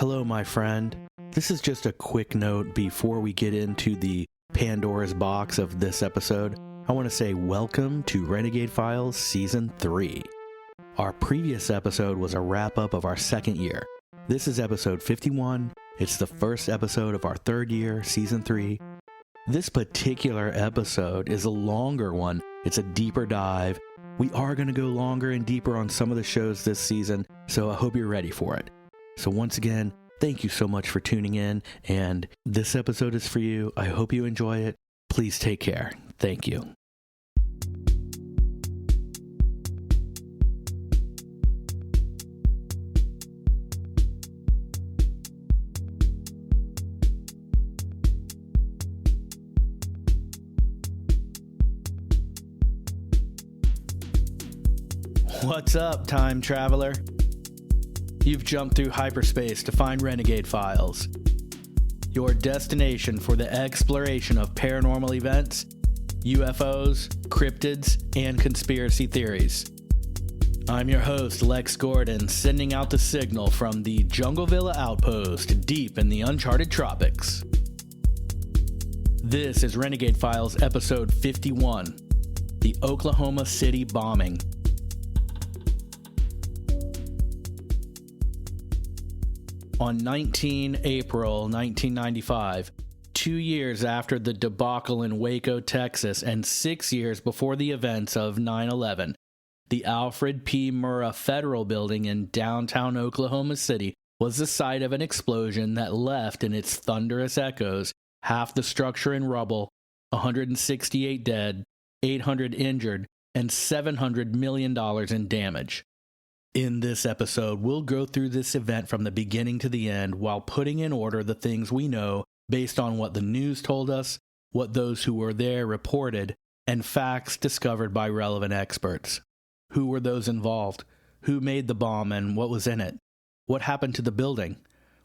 Hello, my friend. This is just a quick note before we get into the Pandora's box of this episode. I want to say welcome to Renegade Files Season 3. Our previous episode was a wrap-up of our second year. This is episode 51. It's the first episode of our third year, Season 3. This particular episode is a longer one. It's a deeper dive. We are going to go longer and deeper on some of the shows this season, so I hope you're ready for it. So once again, thank you so much for tuning in, and this episode is for you. I hope you enjoy it. Please take care. Thank you. What's up, time traveler? You've jumped through hyperspace to find Renegade Files, your destination for the exploration of paranormal events, UFOs, cryptids, and conspiracy theories. I'm your host, Lex Gordon, sending out the signal from the Jungle Villa outpost deep in the uncharted tropics. This is Renegade Files episode 51, the Oklahoma City bombing. On 19 April 1995, 2 years after the debacle in Waco, Texas, and 6 years before the events of 9/11, the Alfred P. Murrah Federal Building in downtown Oklahoma City was the site of an explosion that left in its thunderous echoes half the structure in rubble, 168 dead, 800 injured, and $700 million in damage. In this episode, we'll go through this event from the beginning to the end while putting in order the things we know based on what the news told us, what those who were there reported, and facts discovered by relevant experts. Who were those involved? Who made the bomb and what was in it? What happened to the building?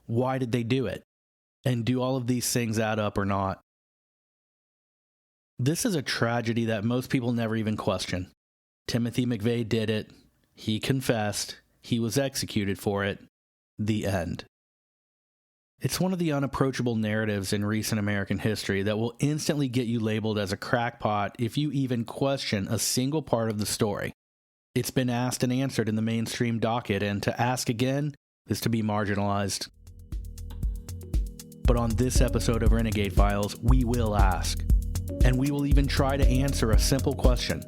Why did they do it? And do all of these things add up or not? This is a tragedy that most people never even question. Timothy McVeigh did it. He confessed. He was executed for it. The end. It's one of the unapproachable narratives in recent American history that will instantly get you labeled as a crackpot if you even question a single part of the story. It's been asked and answered in the mainstream docket, and to ask again is to be marginalized. But on this episode of Renegade Files, we will ask. And we will even try to answer a simple question.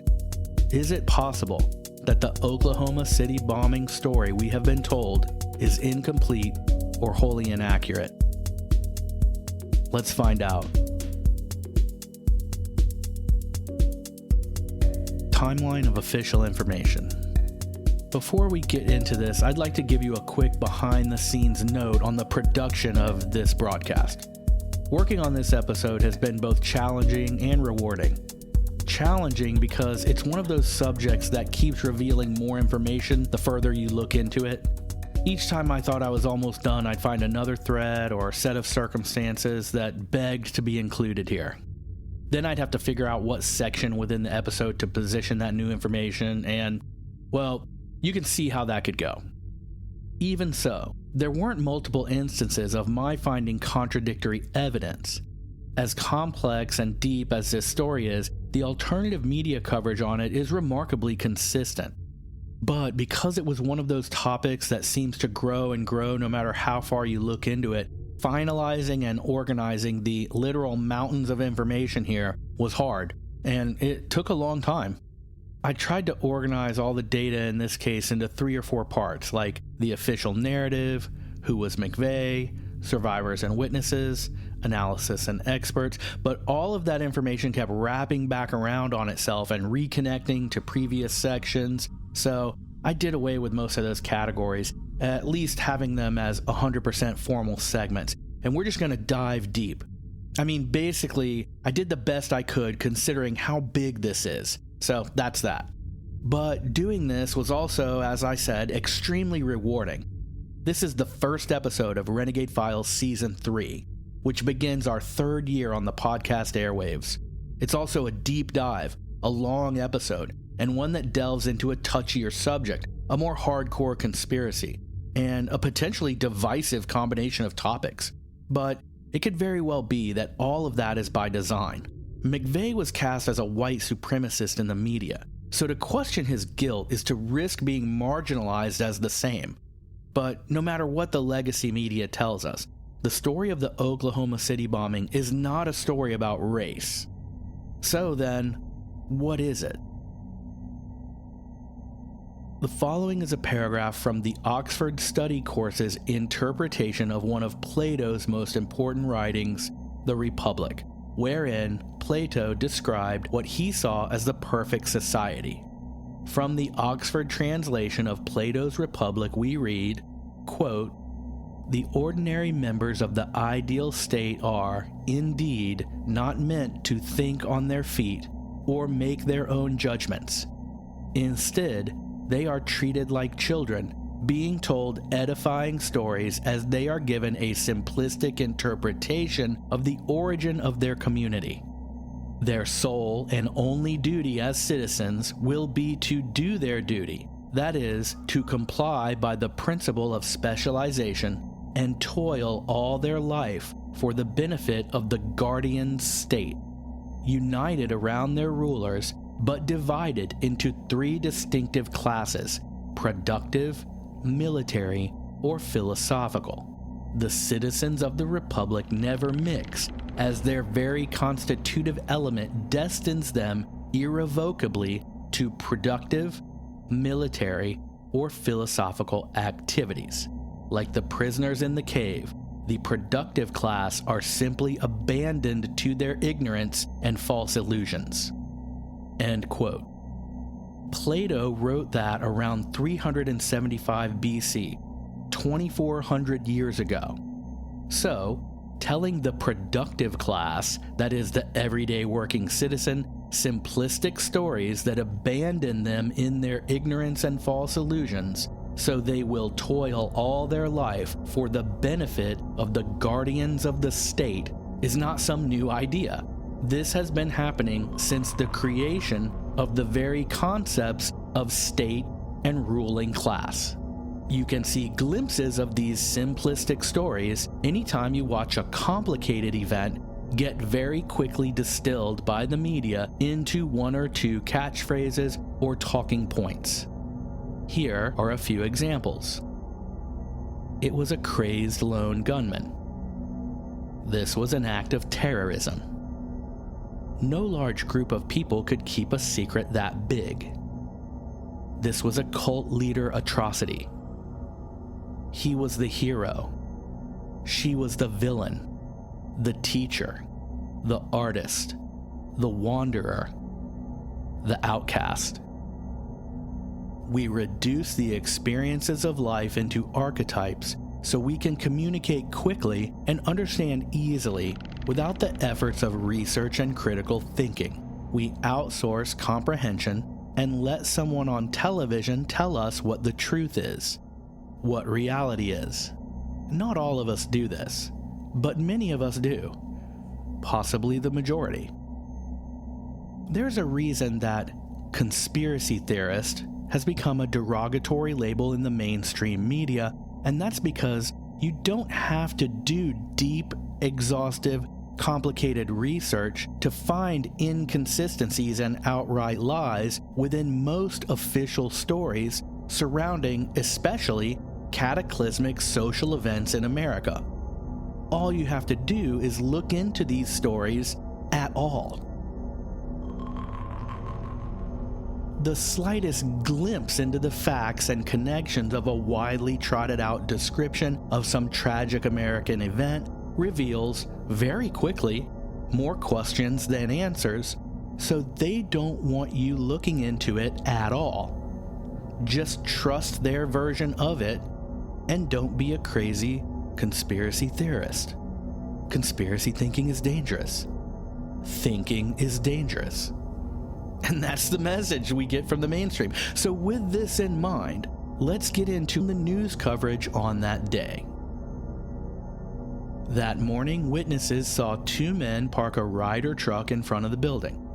Is it possible that the Oklahoma City bombing story we have been told is incomplete or wholly inaccurate? Let's find out. Timeline of official information. Before we get into this, I'd like to give you a quick behind-the-scenes note on the production of this broadcast. Working on this episode has been both challenging and rewarding. Challenging because it's one of those subjects that keeps revealing more information the further you look into it. Each time I thought I was almost done, I'd find another thread or set of circumstances that begged to be included here. Then I'd have to figure out what section within the episode to position that new information, and, well, you can see how that could go. Even so, there weren't multiple instances of my finding contradictory evidence. As complex and deep as this story is, the alternative media coverage on it is remarkably consistent. But because it was one of those topics that seems to grow and grow no matter how far you look into it, finalizing and organizing the literal mountains of information here was hard, and it took a long time. I tried to organize all the data in this case into 3 or 4 parts, like the official narrative, who was McVeigh, survivors and witnesses, analysis and experts, but all of that information kept wrapping back around on itself and reconnecting to previous sections, so I did away with most of those categories, at least having them as 100% formal segments, and we're just going to dive deep. I mean, basically, I did the best I could considering how big this is, so that's that. But doing this was also, as I said, extremely rewarding. This is the first episode of Renegade Files Season 3, which begins our third year on the podcast airwaves. It's also a deep dive, a long episode, and one that delves into a touchier subject, a more hardcore conspiracy. and a potentially divisive combination of topics. But it could very well be that all of that is by design. McVeigh was cast as a white supremacist in the media, so to question his guilt is to risk being marginalized as the same. But no matter what the legacy media tells us, the story of the Oklahoma City bombing is not a story about race. So then, what is it? The following is a paragraph from the Oxford Study Course's interpretation of one of Plato's most important writings, The Republic, wherein Plato described what he saw as the perfect society. From the Oxford translation of Plato's Republic, we read, quote, "The ordinary members of the ideal state are, indeed, not meant to think on their feet or make their own judgments. Instead, they are treated like children, being told edifying stories as they are given a simplistic interpretation of the origin of their community. Their sole and only duty as citizens will be to do their duty, that is, to comply by the principle of specialization and toil all their life for the benefit of the guardian state, united around their rulers, but divided into three distinctive classes: productive, military, or philosophical. The citizens of the Republic never mix, as their very constitutive element destines them irrevocably to productive, military, or philosophical activities. Like the prisoners in the cave, the productive class are simply abandoned to their ignorance and false illusions." End quote. Plato wrote that around 375 BC, 2,400 years ago. So, telling the productive class, that is the everyday working citizen, simplistic stories that abandon them in their ignorance and false illusions, so they will toil all their life for the benefit of the guardians of the state, is not some new idea. This has been happening since the creation of the very concepts of state and ruling class. You can see glimpses of these simplistic stories anytime you watch a complicated event get very quickly distilled by the media into one or two catchphrases or talking points. Here are a few examples. It was a crazed lone gunman. This was an act of terrorism. No large group of people could keep a secret that big. This was a cult leader atrocity. He was the hero. She was the villain, the teacher, the artist, the wanderer, the outcast. We reduce the experiences of life into archetypes so we can communicate quickly and understand easily without the efforts of research and critical thinking. We outsource comprehension and let someone on television tell us what the truth is, what reality is. Not all of us do this, but many of us do, possibly the majority. There's a reason that conspiracy theorist has become a derogatory label in the mainstream media, and that's because you don't have to do deep, exhaustive, complicated research to find inconsistencies and outright lies within most official stories surrounding especially cataclysmic social events in America. All you have to do is look into these stories at all. The slightest glimpse into the facts and connections of a widely trotted out description of some tragic American event reveals, very quickly, more questions than answers, so they don't want you looking into it at all. Just trust their version of it, and don't be a crazy conspiracy theorist. Conspiracy thinking is dangerous. Thinking is dangerous. And that's the message we get from the mainstream. So with this in mind, let's get into the news coverage on that day. That morning, witnesses saw two men park a Ryder truck in front of the building.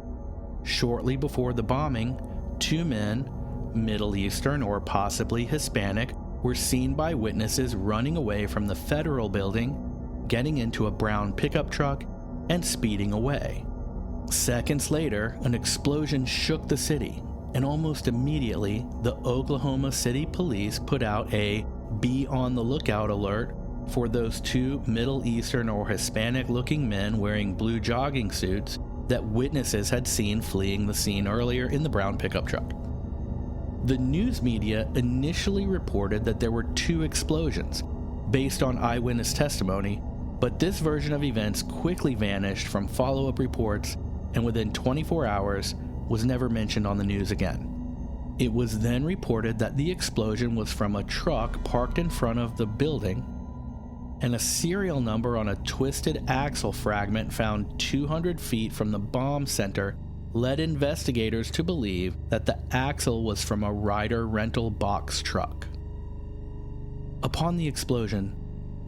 Shortly before the bombing, two men, Middle Eastern or possibly Hispanic, were seen by witnesses running away from the federal building, getting into a brown pickup truck, and speeding away. Seconds later, an explosion shook the city, and almost immediately, the Oklahoma City Police put out a "be on the lookout" alert for those two Middle Eastern or Hispanic-looking men wearing blue jogging suits that witnesses had seen fleeing the scene earlier in the brown pickup truck. The news media initially reported that there were 2 explosions, based on eyewitness testimony, but this version of events quickly vanished from follow-up reports and within 24 hours was never mentioned on the news again. It was then reported that the explosion was from a truck parked in front of the building, and a serial number on a twisted axle fragment found 200 feet from the bomb center led investigators to believe that the axle was from a Ryder rental box truck. Upon the explosion,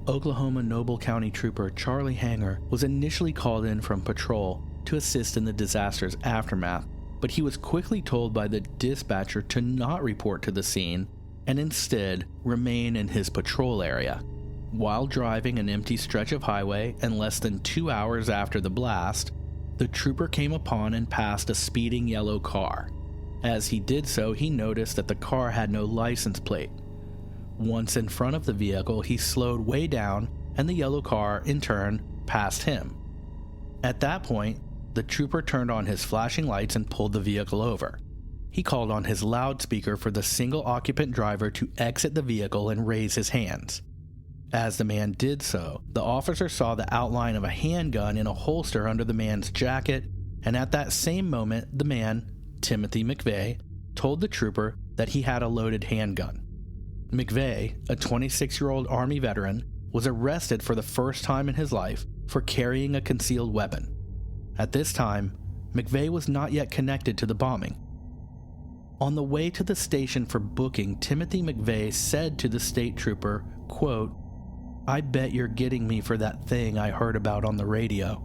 Oklahoma Noble County Trooper Charlie Hanger was initially called in from patrol to assist in the disaster's aftermath, but he was quickly told by the dispatcher to not report to the scene and instead remain in his patrol area. While driving an empty stretch of highway and less than 2 hours after the blast, the trooper came upon and passed a speeding yellow car. As he did so, he noticed that the car had no license plate. Once in front of the vehicle, he slowed way down, and the yellow car, in turn, passed him. At that point, the trooper turned on his flashing lights and pulled the vehicle over. He called on his loudspeaker for the single-occupant driver to exit the vehicle and raise his hands. As the man did so, the officer saw the outline of a handgun in a holster under the man's jacket, and at that same moment, the man, Timothy McVeigh, told the trooper that he had a loaded handgun. McVeigh, a 26-year-old Army veteran, was arrested for the first time in his life for carrying a concealed weapon. At this time, McVeigh was not yet connected to the bombing. On the way to the station for booking, Timothy McVeigh said to the state trooper, quote, "I bet you're getting me for that thing I heard about on the radio."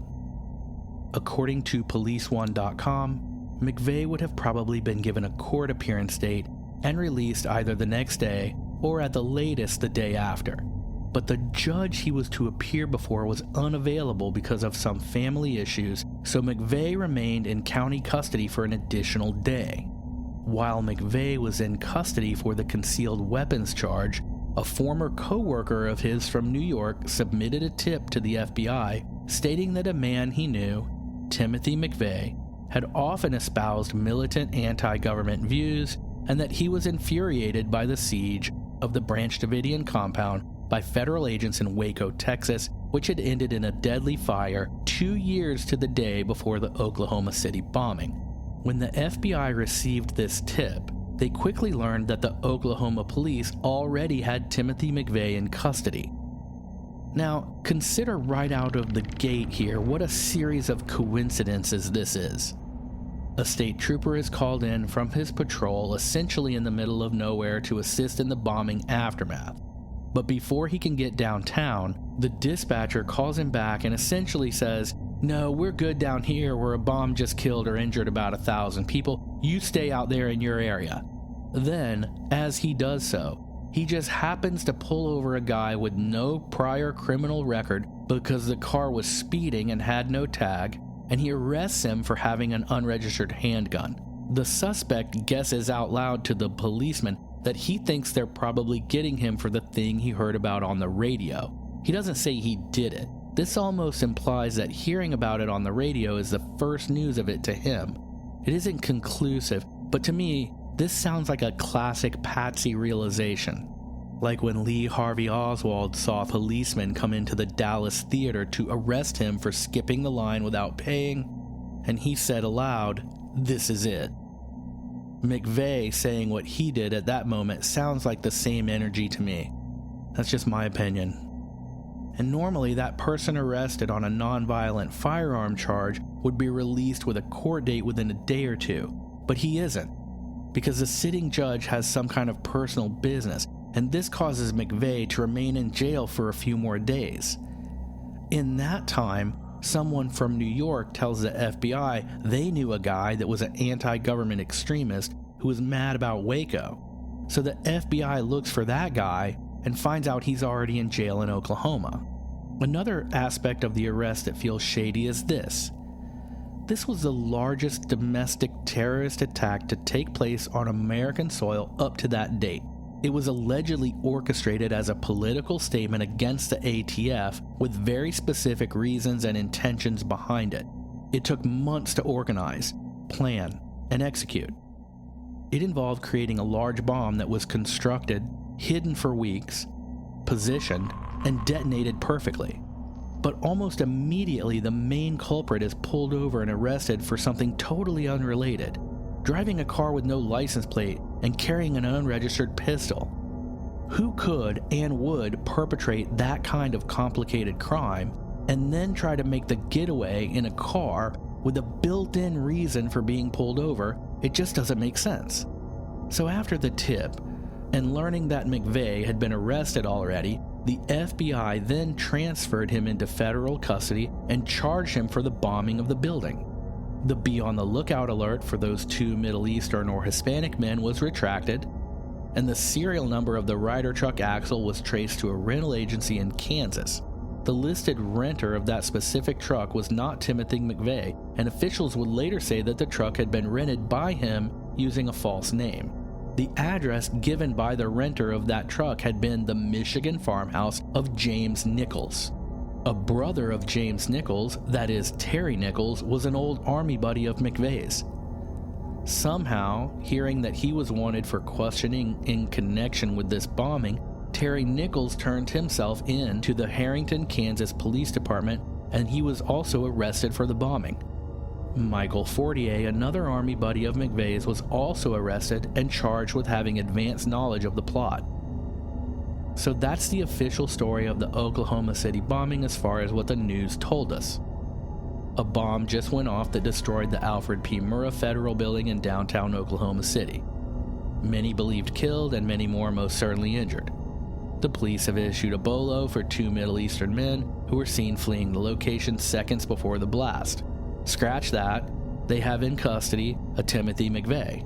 According to PoliceOne.com, McVeigh would have probably been given a court appearance date and released either the next day or at the latest the day after. But the judge he was to appear before was unavailable because of some family issues, so McVeigh remained in county custody for an additional day. While McVeigh was in custody for the concealed weapons charge, a former co-worker of his from New York submitted a tip to the FBI stating that a man he knew, Timothy McVeigh, had often espoused militant anti-government views and that he was infuriated by the siege of the Branch Davidian compound by federal agents in Waco, Texas, which had ended in a deadly fire 2 years to the day before the Oklahoma City bombing. When the FBI received this tip, they quickly learned that the Oklahoma police already had Timothy McVeigh in custody. Now, consider right out of the gate here what a series of coincidences this is. A state trooper is called in from his patrol essentially in the middle of nowhere to assist in the bombing aftermath. But before he can get downtown, the dispatcher calls him back and essentially says, "No, we're good down here where a bomb just killed or injured about 1,000 people. You stay out there in your area." Then, as he does so, he just happens to pull over a guy with no prior criminal record because the car was speeding and had no tag, and he arrests him for having an unregistered handgun. The suspect guesses out loud to the policeman that he thinks they're probably getting him for the thing he heard about on the radio. He doesn't say he did it. This almost implies that hearing about it on the radio is the first news of it to him. It isn't conclusive, but to me, this sounds like a classic patsy realization. Like when Lee Harvey Oswald saw policemen come into the Dallas theater to arrest him for skipping the line without paying, and he said aloud, "This is it." McVeigh saying what he did at that moment sounds like the same energy to me. That's just my opinion. And normally that person arrested on a nonviolent firearm charge would be released with a court date within a day or two, but he isn't, because the sitting judge has some kind of personal business, and this causes McVeigh to remain in jail for a few more days. In that time, someone from New York tells the FBI they knew a guy that was an anti-government extremist who was mad about Waco. So the FBI looks for that guy and finds out he's already in jail in Oklahoma. Another aspect of the arrest that feels shady is this. This was the largest domestic terrorist attack to take place on American soil up to that date. It was allegedly orchestrated as a political statement against the ATF with very specific reasons and intentions behind it. It took months to organize, plan, and execute. It involved creating a large bomb that was constructed, hidden for weeks, positioned, and detonated perfectly. But almost immediately, the main culprit is pulled over and arrested for something totally unrelated, driving a car with no license plate and carrying an unregistered pistol. Who could and would perpetrate that kind of complicated crime and then try to make the getaway in a car with a built-in reason for being pulled over? It just doesn't make sense. So after the tip, and learning that McVeigh had been arrested already, the FBI then transferred him into federal custody and charged him for the bombing of the building. The be on the lookout alert for those 2 Middle Eastern or Hispanic men was retracted, and the serial number of the Ryder truck axle was traced to a rental agency in Kansas. The listed renter of that specific truck was not Timothy McVeigh, and officials would later say that the truck had been rented by him using a false name. The address given by the renter of that truck had been the Michigan farmhouse of James Nichols. A brother of James Nichols, that is Terry Nichols, was an old army buddy of McVeigh's. Somehow, hearing that he was wanted for questioning in connection with this bombing, Terry Nichols turned himself in to the Harrington, Kansas Police Department, and he was also arrested for the bombing. Michael Fortier, another army buddy of McVeigh's, was also arrested and charged with having advanced knowledge of the plot. So that's the official story of the Oklahoma City bombing as far as what the news told us. A bomb just went off that destroyed the Alfred P. Murrah Federal Building in downtown Oklahoma City. Many believed killed and many more most certainly injured. The police have issued a BOLO for 2 Middle Eastern men who were seen fleeing the location seconds before the blast. Scratch that, they have in custody a Timothy McVeigh.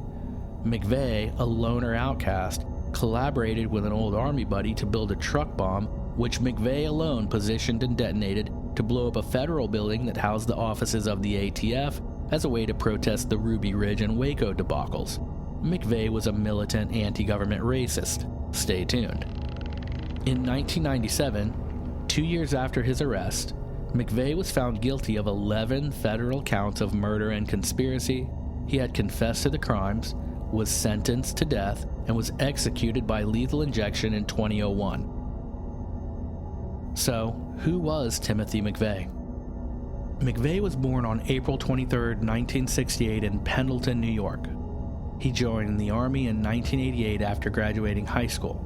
McVeigh, a loner outcast, collaborated with an old army buddy to build a truck bomb, which McVeigh alone positioned and detonated to blow up a federal building that housed the offices of the ATF as a way to protest the Ruby Ridge and Waco debacles. McVeigh was a militant anti-government racist. Stay tuned. In 1997, 2 years after his arrest, McVeigh was found guilty of 11 federal counts of murder and conspiracy. He had confessed to the crimes, was sentenced to death, and was executed by lethal injection in 2001. So, who was Timothy McVeigh? McVeigh was born on April 23, 1968 in Pendleton, New York. He joined the Army in 1988 after graduating high school.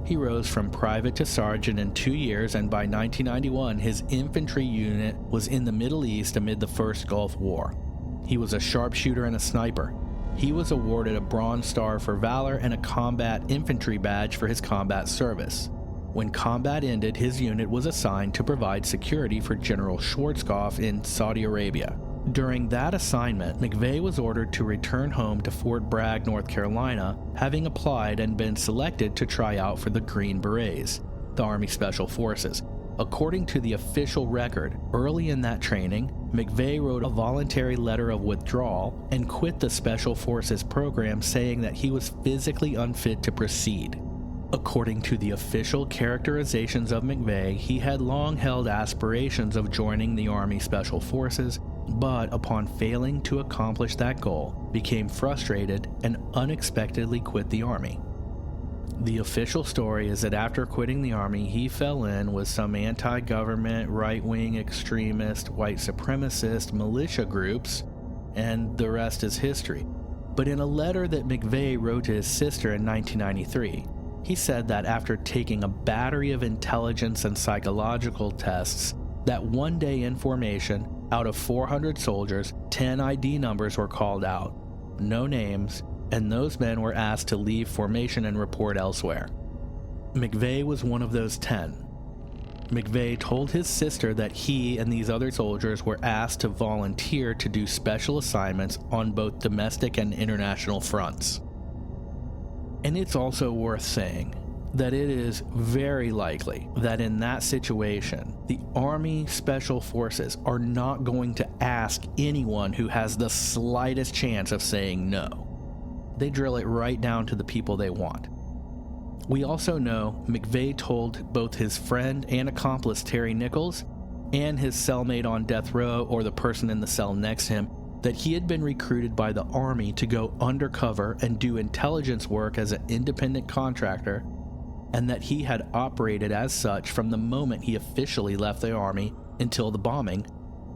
He rose from private to sergeant in 2 years, and by 1991 his infantry unit was in the Middle East amid the First Gulf War. He was a sharpshooter and a sniper. He was awarded a Bronze Star for valor and a combat infantry badge for his combat service. When combat ended, his unit was assigned to provide security for General Schwarzkopf in Saudi Arabia. During that assignment, McVeigh was ordered to return home to Fort Bragg, North Carolina, having applied and been selected to try out for the Green Berets, the Army Special Forces. According to the official record, early in that training, McVeigh wrote a voluntary letter of withdrawal and quit the Special Forces program, saying that he was physically unfit to proceed. According to the official characterizations of McVeigh, he had long held aspirations of joining the Army Special Forces, but upon failing to accomplish that goal, became frustrated and unexpectedly quit the Army. The official story is that after quitting the Army, he fell in with some anti-government, right-wing extremist, white supremacist militia groups, and the rest is history. But in a letter that McVeigh wrote to his sister in 1993, he said that after taking a battery of intelligence and psychological tests, that one day in formation, out of 400 soldiers, 10 ID numbers were called out, no names, and those men were asked to leave formation and report elsewhere. McVeigh was one of those 10. McVeigh told his sister that he and these other soldiers were asked to volunteer to do special assignments on both domestic and international fronts. And it's also worth saying that it is very likely that in that situation, the Army Special Forces are not going to ask anyone who has the slightest chance of saying no. They drill it right down to the people they want. We also know McVeigh told both his friend and accomplice Terry Nichols and his cellmate on death row, or the person in the cell next to him, that he had been recruited by the Army to go undercover and do intelligence work as an independent contractor, and that he had operated as such from the moment he officially left the Army until the bombing,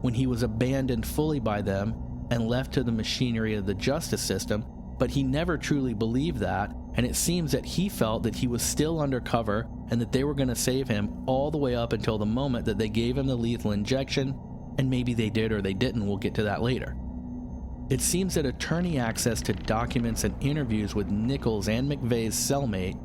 when he was abandoned fully by them and left to the machinery of the justice system. But he never truly believed that, and it seems that he felt that he was still undercover and that they were going to save him all the way up until the moment that they gave him the lethal injection, and maybe they did or they didn't, we'll get to that later. It seems that attorney access to documents and interviews with Nichols and McVeigh's cellmate,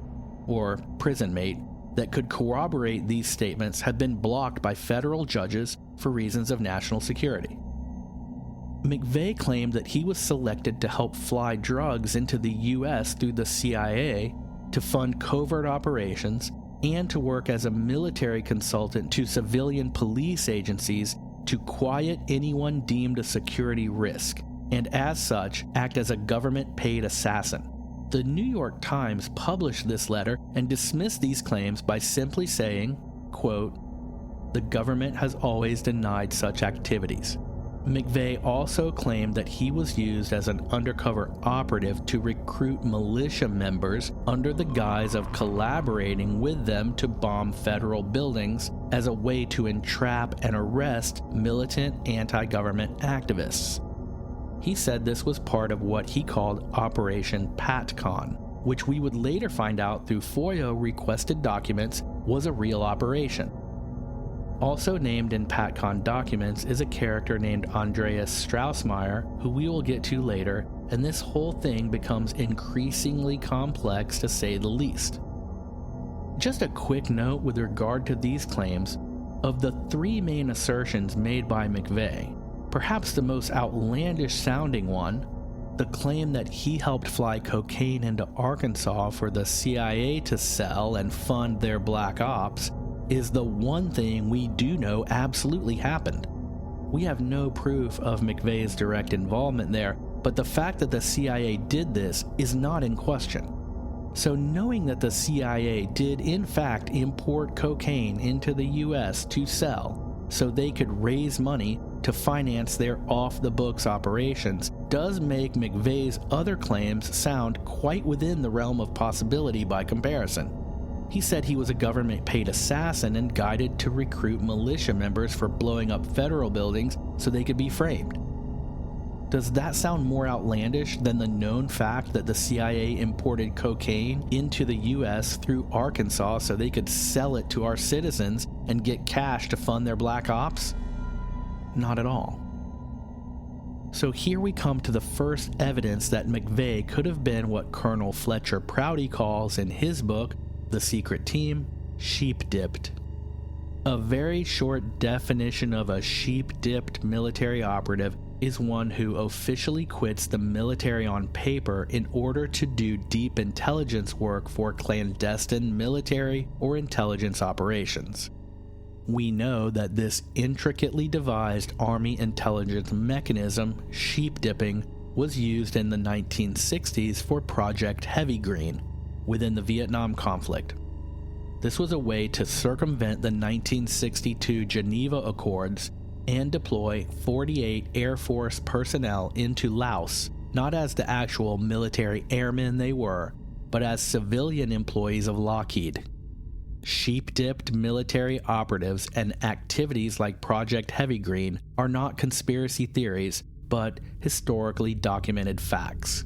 or prison mate, that could corroborate these statements had been blocked by federal judges for reasons of national security. McVeigh claimed that he was selected to help fly drugs into the U.S. through the CIA, to fund covert operations, and to work as a military consultant to civilian police agencies to quiet anyone deemed a security risk, and as such, act as a government-paid assassin. The New York Times published this letter and dismissed these claims by simply saying, quote, "The government has always denied such activities." McVeigh also claimed that he was used as an undercover operative to recruit militia members under the guise of collaborating with them to bomb federal buildings as a way to entrap and arrest militant anti-government activists. He said this was part of what he called Operation PatCon, which we would later find out through FOIA-requested documents was a real operation. Also named in PatCon documents is a character named Andreas Straussmeyer, who we will get to later, and this whole thing becomes increasingly complex to say the least. Just a quick note with regard to these claims: of the three main assertions made by McVeigh, perhaps the most outlandish sounding one, the claim that he helped fly cocaine into Arkansas for the CIA to sell and fund their black ops, is the one thing we do know absolutely happened. We have no proof of McVeigh's direct involvement there, but the fact that the CIA did this is not in question. So knowing that the CIA did in fact import cocaine into the US to sell so they could raise money to finance their off-the-books operations does make McVeigh's other claims sound quite within the realm of possibility by comparison. He said he was a government-paid assassin and guided to recruit militia members for blowing up federal buildings so they could be framed. Does that sound more outlandish than the known fact that the CIA imported cocaine into the US through Arkansas so they could sell it to our citizens and get cash to fund their black ops? Not at all. So here we come to the first evidence that McVeigh could have been what Colonel Fletcher Prouty calls in his book, The Secret Team, sheep-dipped. A very short definition of a sheep-dipped military operative is one who officially quits the military on paper in order to do deep intelligence work for clandestine military or intelligence operations. We know that this intricately devised Army intelligence mechanism, sheep-dipping, was used in the 1960s for Project Heavy Green within the Vietnam conflict. This was a way to circumvent the 1962 Geneva Accords and deploy 48 Air Force personnel into Laos, not as the actual military airmen they were, but as civilian employees of Lockheed. Sheep-dipped military operatives and activities like Project Heavy Green are not conspiracy theories, but historically documented facts.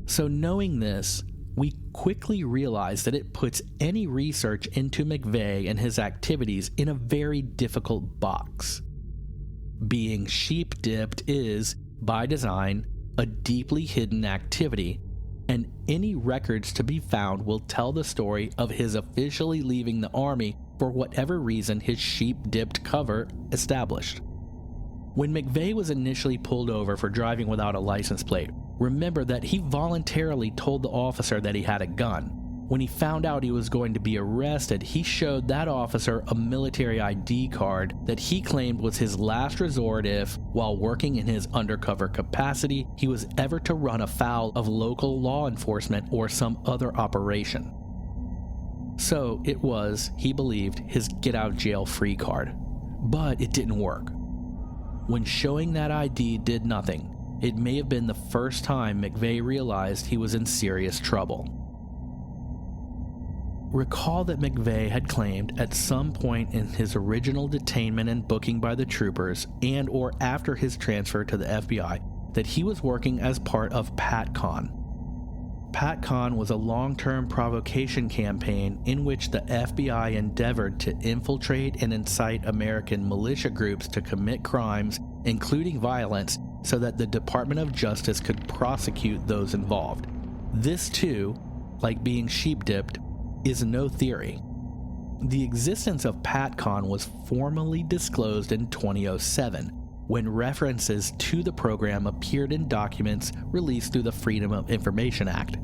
So knowing this, we quickly realize that it puts any research into McVeigh and his activities in a very difficult box. Being sheep-dipped is, by design, a deeply hidden activity, and any records to be found will tell the story of his officially leaving the Army for whatever reason his sheep-dipped cover established. When McVeigh was initially pulled over for driving without a license plate, Remember that he voluntarily told the officer that he had a gun. When he found out he was going to be arrested, he showed that officer a military ID card that he claimed was his last resort if, while working in his undercover capacity, he was ever to run afoul of local law enforcement or some other operation. So it was, he believed, his get-out-of-jail-free card. But it didn't work. When showing that ID did nothing, it may have been the first time McVeigh realized he was in serious trouble. Recall that McVeigh had claimed at some point in his original detainment and booking by the troopers and or after his transfer to the FBI that he was working as part of PatCon. PatCon was a long-term provocation campaign in which the FBI endeavored to infiltrate and incite American militia groups to commit crimes, including violence, so that the Department of Justice could prosecute those involved. This too, like being sheep-dipped, is no theory. The existence of PatCon was formally disclosed in 2007, when references to the program appeared in documents released through the Freedom of Information Act.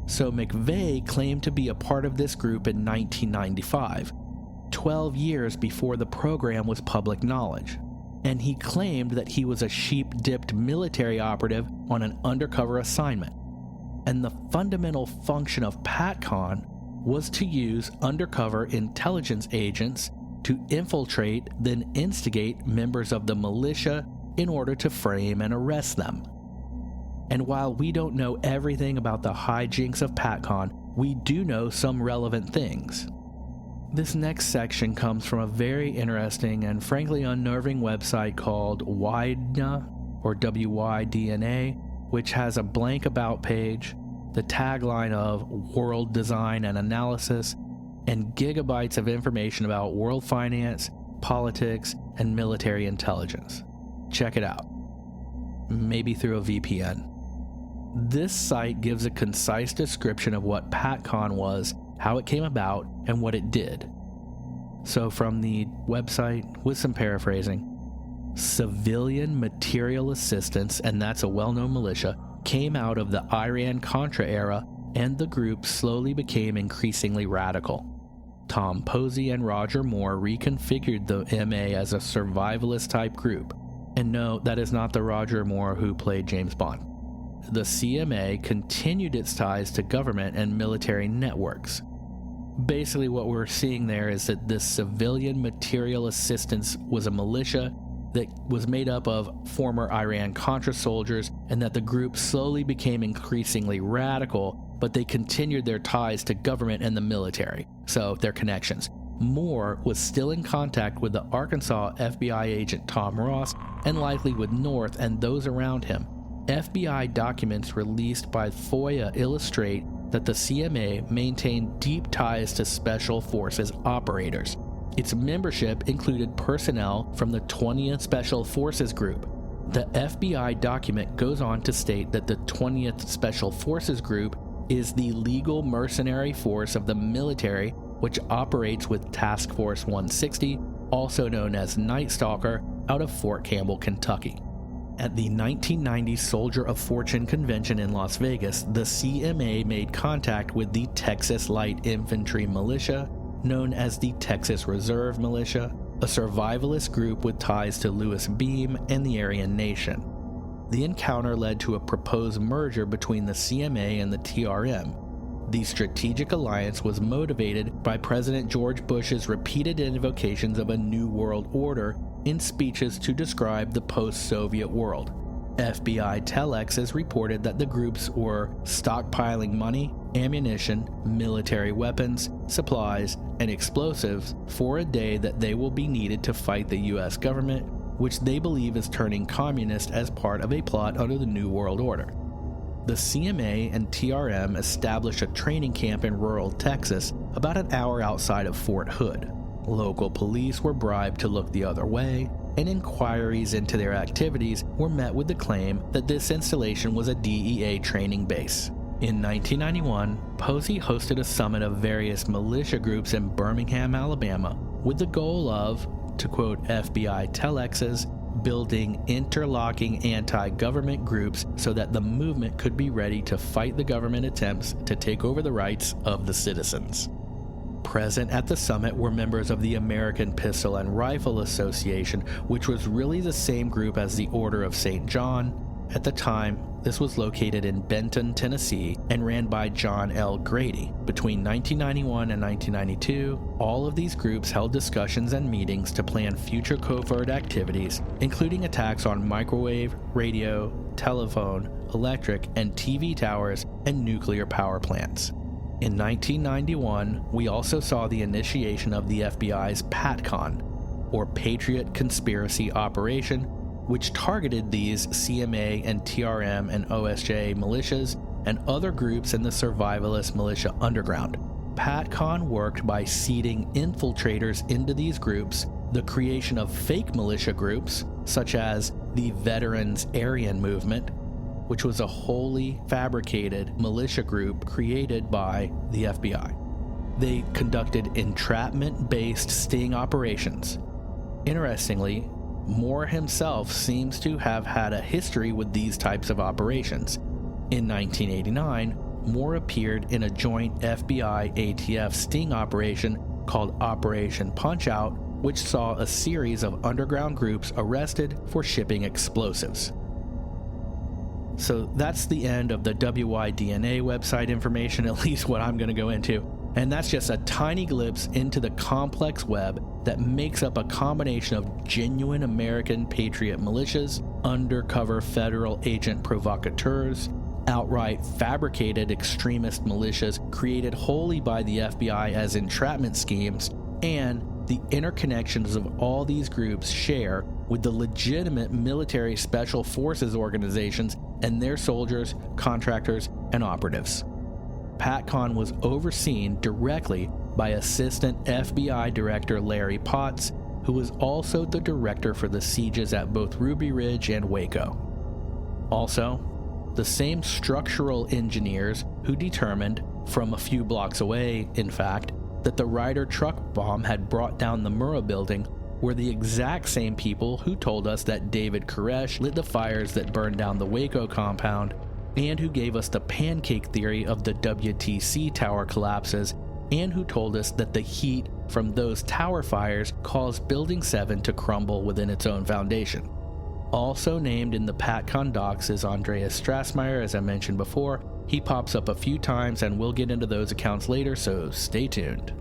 So McVeigh claimed to be a part of this group in 1995, 12 years before the program was public knowledge, and he claimed that he was a sheep-dipped military operative on an undercover assignment. And the fundamental function of PatCon was to use undercover intelligence agents to infiltrate, then instigate members of the militia in order to frame and arrest them. And while we don't know everything about the hijinks of PatCon, we do know some relevant things. This next section comes from a very interesting and frankly unnerving website called Wydna, or WYDNA, which has a blank about page, the tagline of World Design and Analysis, and gigabytes of information about world finance, politics, and military intelligence. Check it out. Maybe through a VPN. This site gives a concise description of what PatCon was, how it came about, and what it did. So from the website, with some paraphrasing, Civilian Material Assistance, and that's a well-known militia, came out of the Iran-Contra era, and the group slowly became increasingly radical. Tom Posey and Roger Moore reconfigured the MA as a survivalist-type group. And no, that is not the Roger Moore who played James Bond. The CMA continued its ties to government and military networks. Basically what we're seeing there is that this Civilian Material Assistance was a militia that was made up of former Iran-Contra soldiers, and that the group slowly became increasingly radical, but they continued their ties to government and the military, so their connections. Moore was still in contact with the Arkansas FBI agent Tom Ross, and likely with North and those around him. FBI documents released by FOIA illustrate that the CMA maintained deep ties to Special Forces operators. Its membership included personnel from the 20th Special Forces Group. The FBI document goes on to state that the 20th Special Forces Group is the legal mercenary force of the military, which operates with Task Force 160, also known as Night Stalker, out of Fort Campbell, Kentucky. At the 1990 Soldier of Fortune convention in Las Vegas, the CMA made contact with the Texas Light Infantry Militia, known as the Texas Reserve Militia, a survivalist group with ties to Louis Beam and the Aryan Nation. The encounter led to a proposed merger between the CMA and the TRM. The strategic alliance was motivated by President George Bush's repeated invocations of a new world order in speeches to describe the post-Soviet world. FBI telexes reported that the groups were stockpiling money, ammunition, military weapons, supplies, and explosives for a day that they will be needed to fight the U.S. government, which they believe is turning communist as part of a plot under the New World Order. The CMA and TRM established a training camp in rural Texas about an hour outside of Fort Hood. Local police were bribed to look the other way, and inquiries into their activities were met with the claim that this installation was a DEA training base. In 1991, Posey hosted a summit of various militia groups in Birmingham, Alabama, with the goal of, to quote FBI telexes, building interlocking anti-government groups so that the movement could be ready to fight the government attempts to take over the rights of the citizens. Present at the summit were members of the American Pistol and Rifle Association, which was really the same group as the Order of St. John. At the time, this was located in Benton, Tennessee, and ran by John L. Grady. Between 1991 and 1992, all of these groups held discussions and meetings to plan future covert activities, including attacks on microwave, radio, telephone, electric, and TV towers and nuclear power plants. In 1991, we also saw the initiation of the FBI's PATCON, or Patriot Conspiracy Operation, which targeted these CMA and TRM and OSJ militias and other groups in the survivalist militia underground. PATCON worked by seeding infiltrators into these groups, the creation of fake militia groups, such as the Veterans Aryan Movement, which was a wholly fabricated militia group created by the FBI. They conducted entrapment-based sting operations. Interestingly, Moore himself seems to have had a history with these types of operations. In 1989, Moore appeared in a joint FBI-ATF sting operation called Operation Punch-Out, which saw a series of underground groups arrested for shipping explosives. So that's the end of the WYDNA website information, at least what I'm going to go into. And that's just a tiny glimpse into the complex web that makes up a combination of genuine American patriot militias, undercover federal agent provocateurs, outright fabricated extremist militias created wholly by the FBI as entrapment schemes, and the interconnections of all these groups share with the legitimate military special forces organizations and their soldiers, contractors, and operatives. PATCON was overseen directly by Assistant FBI Director Larry Potts, who was also the director for the sieges at both Ruby Ridge and Waco. Also, the same structural engineers who determined, from a few blocks away, in fact, that the Ryder truck bomb had brought down the Murrah building were the exact same people who told us that David Koresh lit the fires that burned down the Waco compound, and who gave us the pancake theory of the WTC tower collapses, and who told us that the heat from those tower fires caused Building 7 to crumble within its own foundation. Also named in the PATCON docs is Andreas Strassmeyer, as I mentioned before. He pops up a few times, and we'll get into those accounts later, so stay tuned.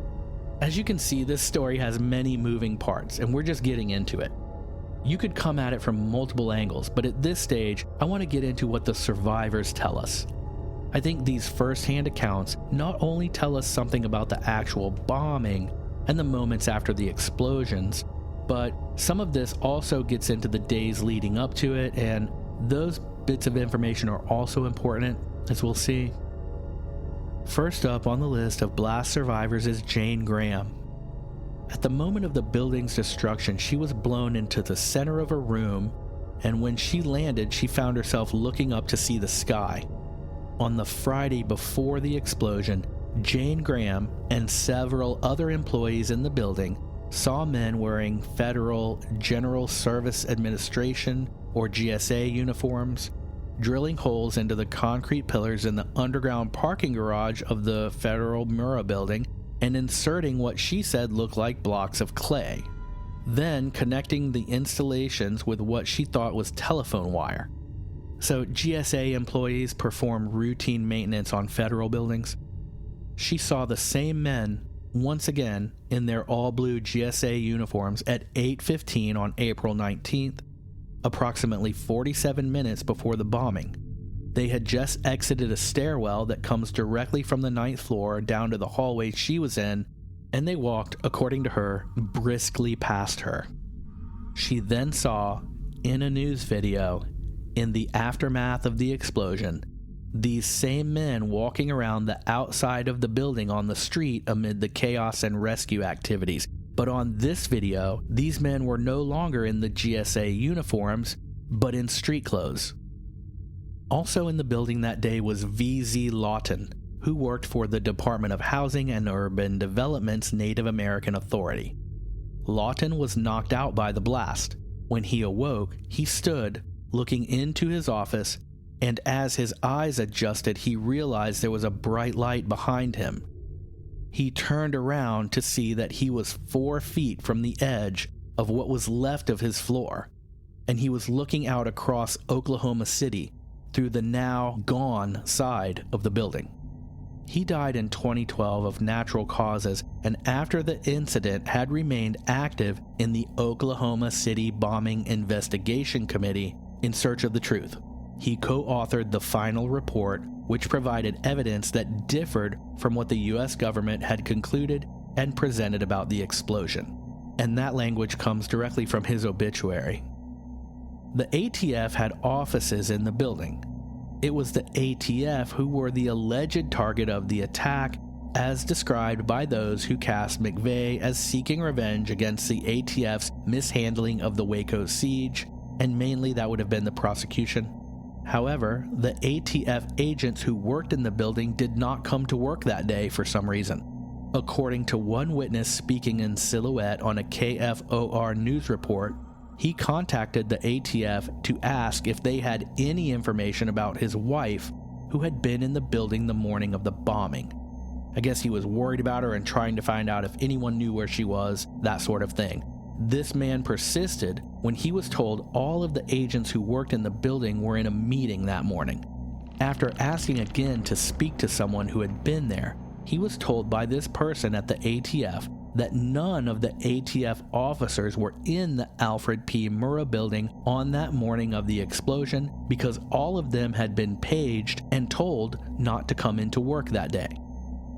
As you can see, this story has many moving parts, and we're just getting into it. You could come at it from multiple angles, but at this stage, I want to get into what the survivors tell us. I think these first-hand accounts not only tell us something about the actual bombing and the moments after the explosions, but some of this also gets into the days leading up to it, and those bits of information are also important, as we'll see. First up on the list of blast survivors is Jane Graham. At the moment of the building's destruction, she was blown into the center of a room, and when she landed, she found herself looking up to see the sky. On the Friday before the explosion, Jane Graham and several other employees in the building saw men wearing Federal General Service Administration, or GSA, uniforms, drilling holes into the concrete pillars in the underground parking garage of the Federal Murrah building and inserting what she said looked like blocks of clay, then connecting the installations with what she thought was telephone wire. So GSA employees perform routine maintenance on federal buildings. She saw the same men once again in their all-blue GSA uniforms at 8:15 on April 19th, approximately 47 minutes before the bombing. They had just exited a stairwell that comes directly from the 9th floor down to the hallway she was in, and they walked, according to her, briskly past her. She then saw, in a news video, in the aftermath of the explosion, these same men walking around the outside of the building on the street amid the chaos and rescue activities. But on this video, these men were no longer in the GSA uniforms, but in street clothes. Also in the building that day was V.Z. Lawton, who worked for the Department of Housing and Urban Development's Native American Authority. Lawton was knocked out by the blast. When he awoke, he stood, looking into his office, and as his eyes adjusted, he realized there was a bright light behind him. He turned around to see that he was 4 feet from the edge of what was left of his floor, and he was looking out across Oklahoma City through the now gone side of the building. He died in 2012 of natural causes, and after the incident had remained active in the Oklahoma City Bombing Investigation Committee in search of the truth. He co-authored the final report, which provided evidence that differed from what the U.S. government had concluded and presented about the explosion. And that language comes directly from his obituary. The ATF had offices in the building. It was the ATF who were the alleged target of the attack, as described by those who cast McVeigh as seeking revenge against the ATF's mishandling of the Waco siege, and mainly that would have been the prosecution. However, the ATF agents who worked in the building did not come to work that day for some reason. According to one witness speaking in silhouette on a KFOR news report, he contacted the ATF to ask if they had any information about his wife, who had been in the building the morning of the bombing. I guess he was worried about her and trying to find out if anyone knew where she was, that sort of thing. This man persisted when he was told all of the agents who worked in the building were in a meeting that morning. After asking again to speak to someone who had been there, he was told by this person at the ATF that none of the ATF officers were in the Alfred P. Murrah building on that morning of the explosion because all of them had been paged and told not to come into work that day.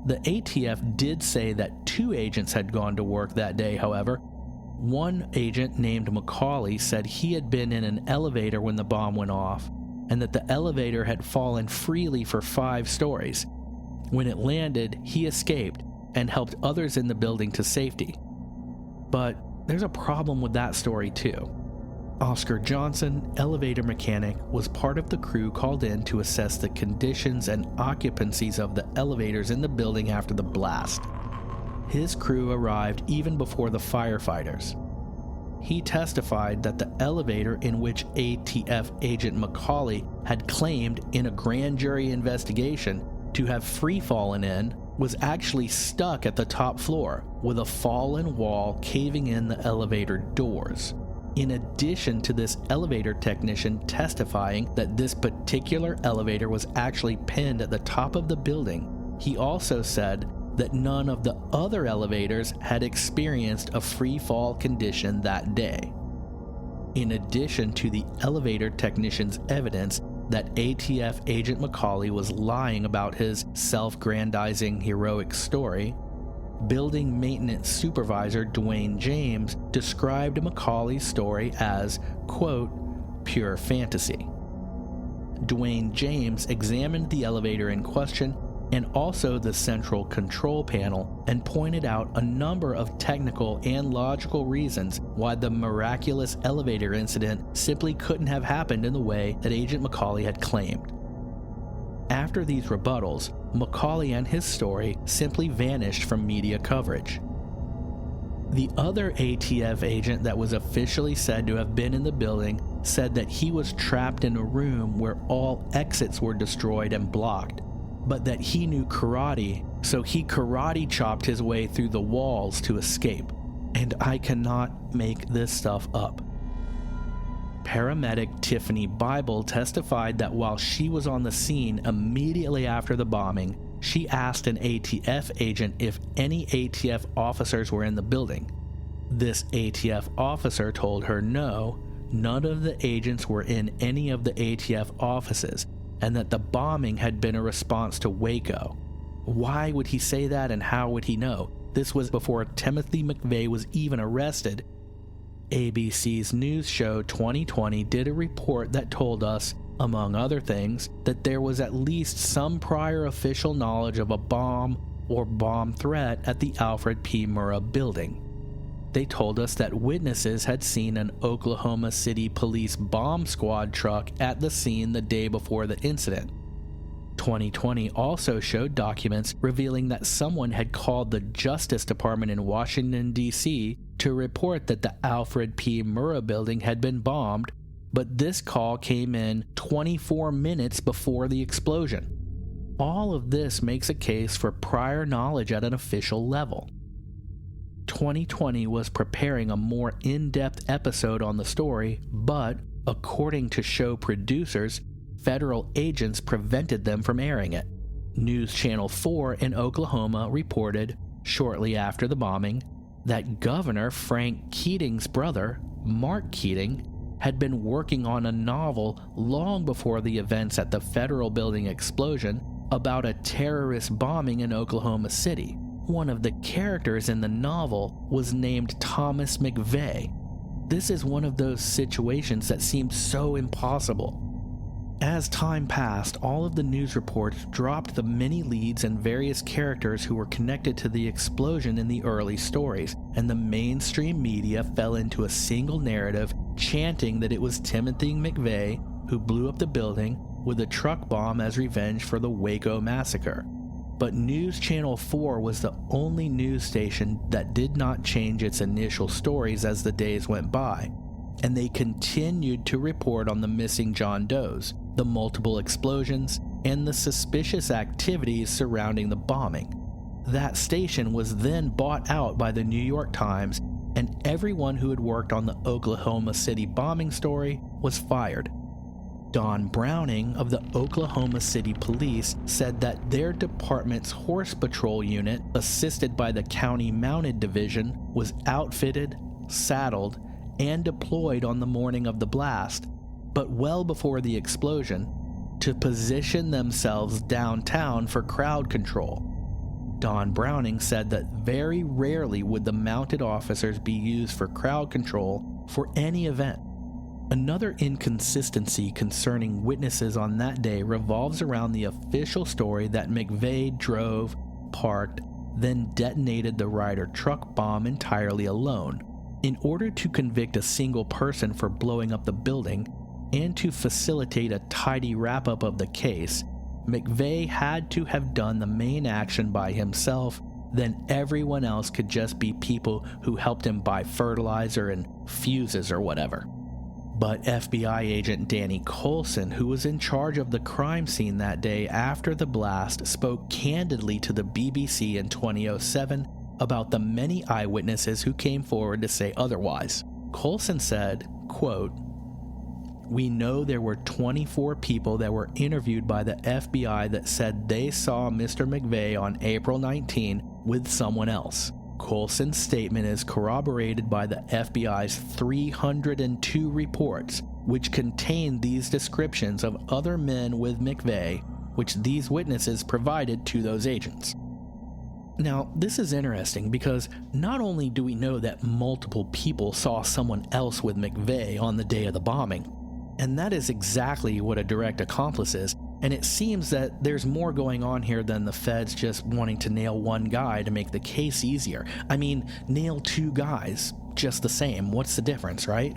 The ATF did say that 2 agents had gone to work that day, however. One agent named McCauley said he had been in an elevator when the bomb went off, and that the elevator had fallen freely for 5 stories. When it landed, he escaped and helped others in the building to safety. But there's a problem with that story too. Oscar Johnson, elevator mechanic, was part of the crew called in to assess the conditions and occupancies of the elevators in the building after the blast. His crew arrived even before the firefighters. He testified that the elevator in which ATF agent McCauley had claimed in a grand jury investigation to have free-fallen in was actually stuck at the top floor, with a fallen wall caving in the elevator doors. In addition to this elevator technician testifying that this particular elevator was actually pinned at the top of the building, he also said that none of the other elevators had experienced a free fall condition that day. In addition to the elevator technician's evidence that ATF agent McCauley was lying about his self-grandizing heroic story, building maintenance supervisor Dwayne James described McCauley's story as, quote, pure fantasy. Dwayne James examined the elevator in question and also the central control panel and pointed out a number of technical and logical reasons why the miraculous elevator incident simply couldn't have happened in the way that Agent McCauley had claimed. After these rebuttals, McCauley and his story simply vanished from media coverage. The other ATF agent that was officially said to have been in the building said that he was trapped in a room where all exits were destroyed and blocked, but that he knew karate, so he karate chopped his way through the walls to escape. And I cannot make this stuff up. Paramedic Tiffany Bible testified that while she was on the scene immediately after the bombing, she asked an ATF agent if any ATF officers were in the building. This ATF officer told her no, none of the agents were in any of the ATF offices, and that the bombing had been a response to Waco. Why would he say that, and how would he know? This was before Timothy McVeigh was even arrested. ABC's news show 2020 did a report that told us, among other things, that there was at least some prior official knowledge of a bomb or bomb threat at the Alfred P. Murrah building. They told us that witnesses had seen an Oklahoma City police bomb squad truck at the scene the day before the incident. 2020 also showed documents revealing that someone had called the Justice Department in Washington, D.C. to report that the Alfred P. Murrah building had been bombed, but this call came in 24 minutes before the explosion. All of this makes a case for prior knowledge at an official level. 2020 was preparing a more in-depth episode on the story, but, according to show producers, federal agents prevented them from airing it. News Channel 4 in Oklahoma reported, shortly after the bombing, that Governor Frank Keating's brother, Mark Keating, had been working on a novel long before the events at the federal building explosion about a terrorist bombing in Oklahoma City. One of the characters in the novel was named Thomas McVeigh. This is one of those situations that seems so impossible. As time passed, all of the news reports dropped the many leads and various characters who were connected to the explosion in the early stories, and the mainstream media fell into a single narrative chanting that it was Timothy McVeigh who blew up the building with a truck bomb as revenge for the Waco massacre. But News Channel 4 was the only news station that did not change its initial stories as the days went by, and they continued to report on the missing John Does, the multiple explosions, and the suspicious activities surrounding the bombing. That station was then bought out by the New York Times, and everyone who had worked on the Oklahoma City bombing story was fired. Don Browning of the Oklahoma City Police said that their department's horse patrol unit, assisted by the County Mounted Division, was outfitted, saddled, and deployed on the morning of the blast, but well before the explosion, to position themselves downtown for crowd control. Don Browning said that very rarely would the mounted officers be used for crowd control for any event. Another inconsistency concerning witnesses on that day revolves around the official story that McVeigh drove, parked, then detonated the Ryder truck bomb entirely alone. In order to convict a single person for blowing up the building, and to facilitate a tidy wrap-up of the case, McVeigh had to have done the main action by himself, then everyone else could just be people who helped him buy fertilizer and fuses or whatever. But FBI agent Danny Coulson, who was in charge of the crime scene that day after the blast, spoke candidly to the BBC in 2007 about the many eyewitnesses who came forward to say otherwise. Coulson said, quote, "We know there were 24 people that were interviewed by the FBI that said they saw Mr. McVeigh on April 19 with someone else. Coulson's statement is corroborated by the FBI's 302 reports, which contain these descriptions of other men with McVeigh, which these witnesses provided to those agents." Now, this is interesting because not only do we know that multiple people saw someone else with McVeigh on the day of the bombing, and that is exactly what a direct accomplice is, and it seems that there's more going on here than the feds just wanting to nail one guy to make the case easier. I mean, nail two guys, just the same. What's the difference, right?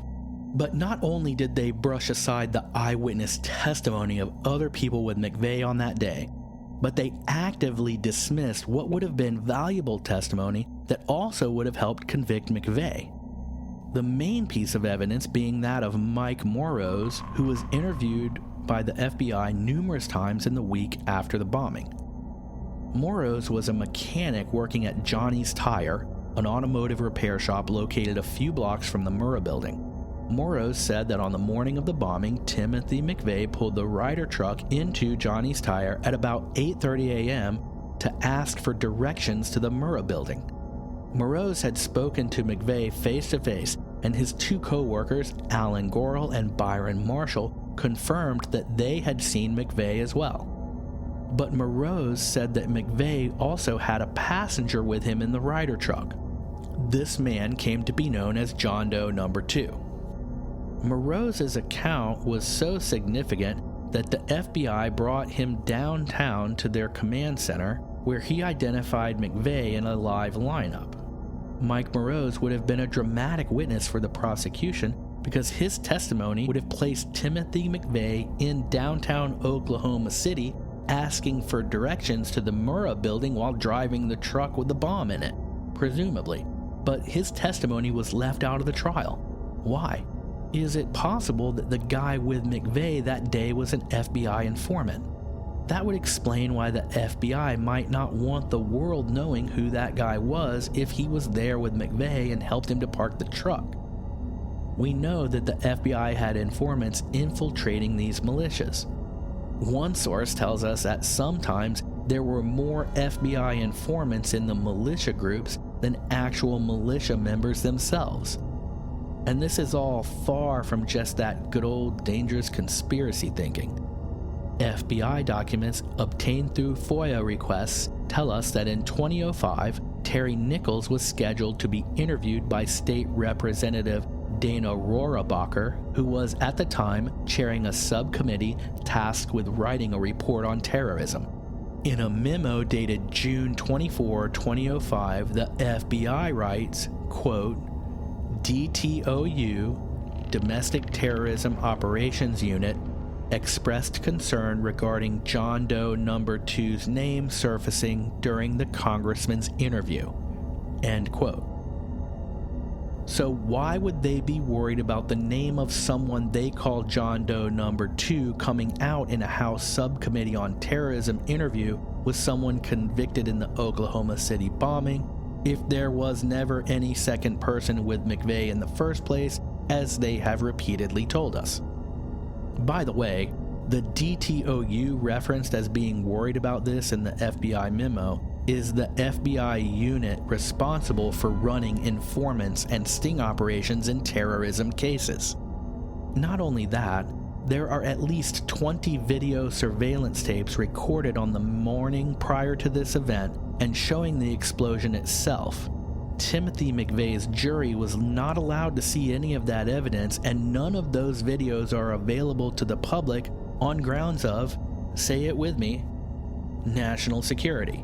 But not only did they brush aside the eyewitness testimony of other people with McVeigh on that day, but they actively dismissed what would have been valuable testimony that also would have helped convict McVeigh. The main piece of evidence being that of Mike Murrah, who was interviewed by the FBI numerous times in the week after the bombing. Murrah was a mechanic working at Johnny's Tire, an automotive repair shop located a few blocks from the Murrah building. Murrah said that on the morning of the bombing, Timothy McVeigh pulled the Ryder truck into Johnny's Tire at about 8:30 a.m. to ask for directions to the Murrah building. Murrah had spoken to McVeigh face-to-face, and his two co-workers, Alan Gorel and Byron Marshall, confirmed that they had seen McVeigh as well. But Murrah said that McVeigh also had a passenger with him in the Ryder truck. This man came to be known as John Doe Number 2. Murrah's account was so significant that the FBI brought him downtown to their command center, where he identified McVeigh in a live lineup. Mike Murrah would have been a dramatic witness for the prosecution because his testimony would have placed Timothy McVeigh in downtown Oklahoma City asking for directions to the Murrah building while driving the truck with the bomb in it, presumably. but his testimony was left out of the trial. Why? Is it possible that the guy with McVeigh that day was an FBI informant? That would explain why the FBI might not want the world knowing who that guy was if he was there with McVeigh and helped him to park the truck. We know that the FBI had informants infiltrating these militias. One source tells us that sometimes there were more FBI informants in the militia groups than actual militia members themselves. And this is all far from just that good old dangerous conspiracy thinking. FBI documents obtained through FOIA requests tell us that in 2005, Terry Nichols was scheduled to be interviewed by State Representative Dana Rohrabacher, who was at the time chairing a subcommittee tasked with writing a report on terrorism. In a memo dated June 24, 2005, the FBI writes, quote, DTOU, Domestic Terrorism Operations Unit, expressed concern regarding John Doe No. 2's name surfacing during the congressman's interview. End quote. So why would they be worried about the name of someone they call John Doe No. 2 coming out in a House Subcommittee on Terrorism interview with someone convicted in the Oklahoma City bombing if there was never any second person with McVeigh in the first place, as they have repeatedly told us? By the way, the DTOU referenced as being worried about this in the FBI memo is the FBI unit responsible for running informants and sting operations in terrorism cases. Not only that, there are at least 20 video surveillance tapes recorded on the morning prior to this event and showing the explosion itself. Timothy McVeigh's jury was not allowed to see any of that evidence, and none of those videos are available to the public on grounds of, say it with me, national security.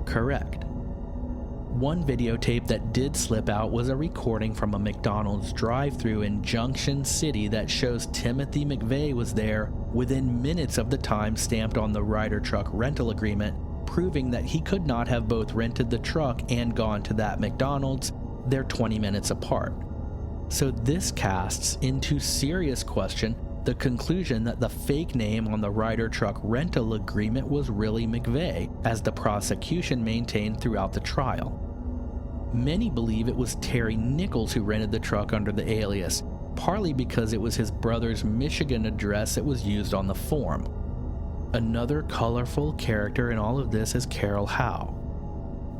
Correct. One videotape that did slip out was a recording from a McDonald's drive-thru in Junction City that shows Timothy McVeigh was there within minutes of the time stamped on the Ryder truck rental agreement, proving that he could not have both rented the truck and gone to that McDonald's. They're 20 minutes apart. So this casts into serious question the conclusion that the fake name on the Ryder truck rental agreement was really McVeigh, as the prosecution maintained throughout the trial. Many believe it was Terry Nichols who rented the truck under the alias, partly because it was his brother's Michigan address that was used on the form. Another colorful character in all of this is Carol Howe.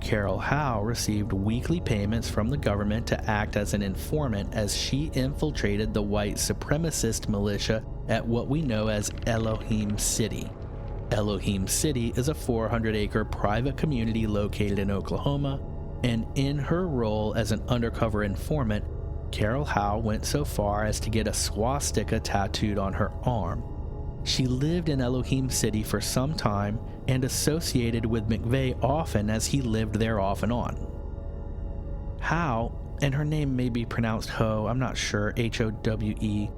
Carol Howe received weekly payments from the government to act as an informant as she infiltrated the white supremacist militia at what we know as Elohim City. Elohim City is a 400-acre private community located in Oklahoma, and in her role as an undercover informant, Carol Howe went so far as to get a swastika tattooed on her arm. She lived in Elohim City for some time and associated with McVeigh often as he lived there off and on. Howe, and her name may be pronounced Ho, I'm not sure, Howe,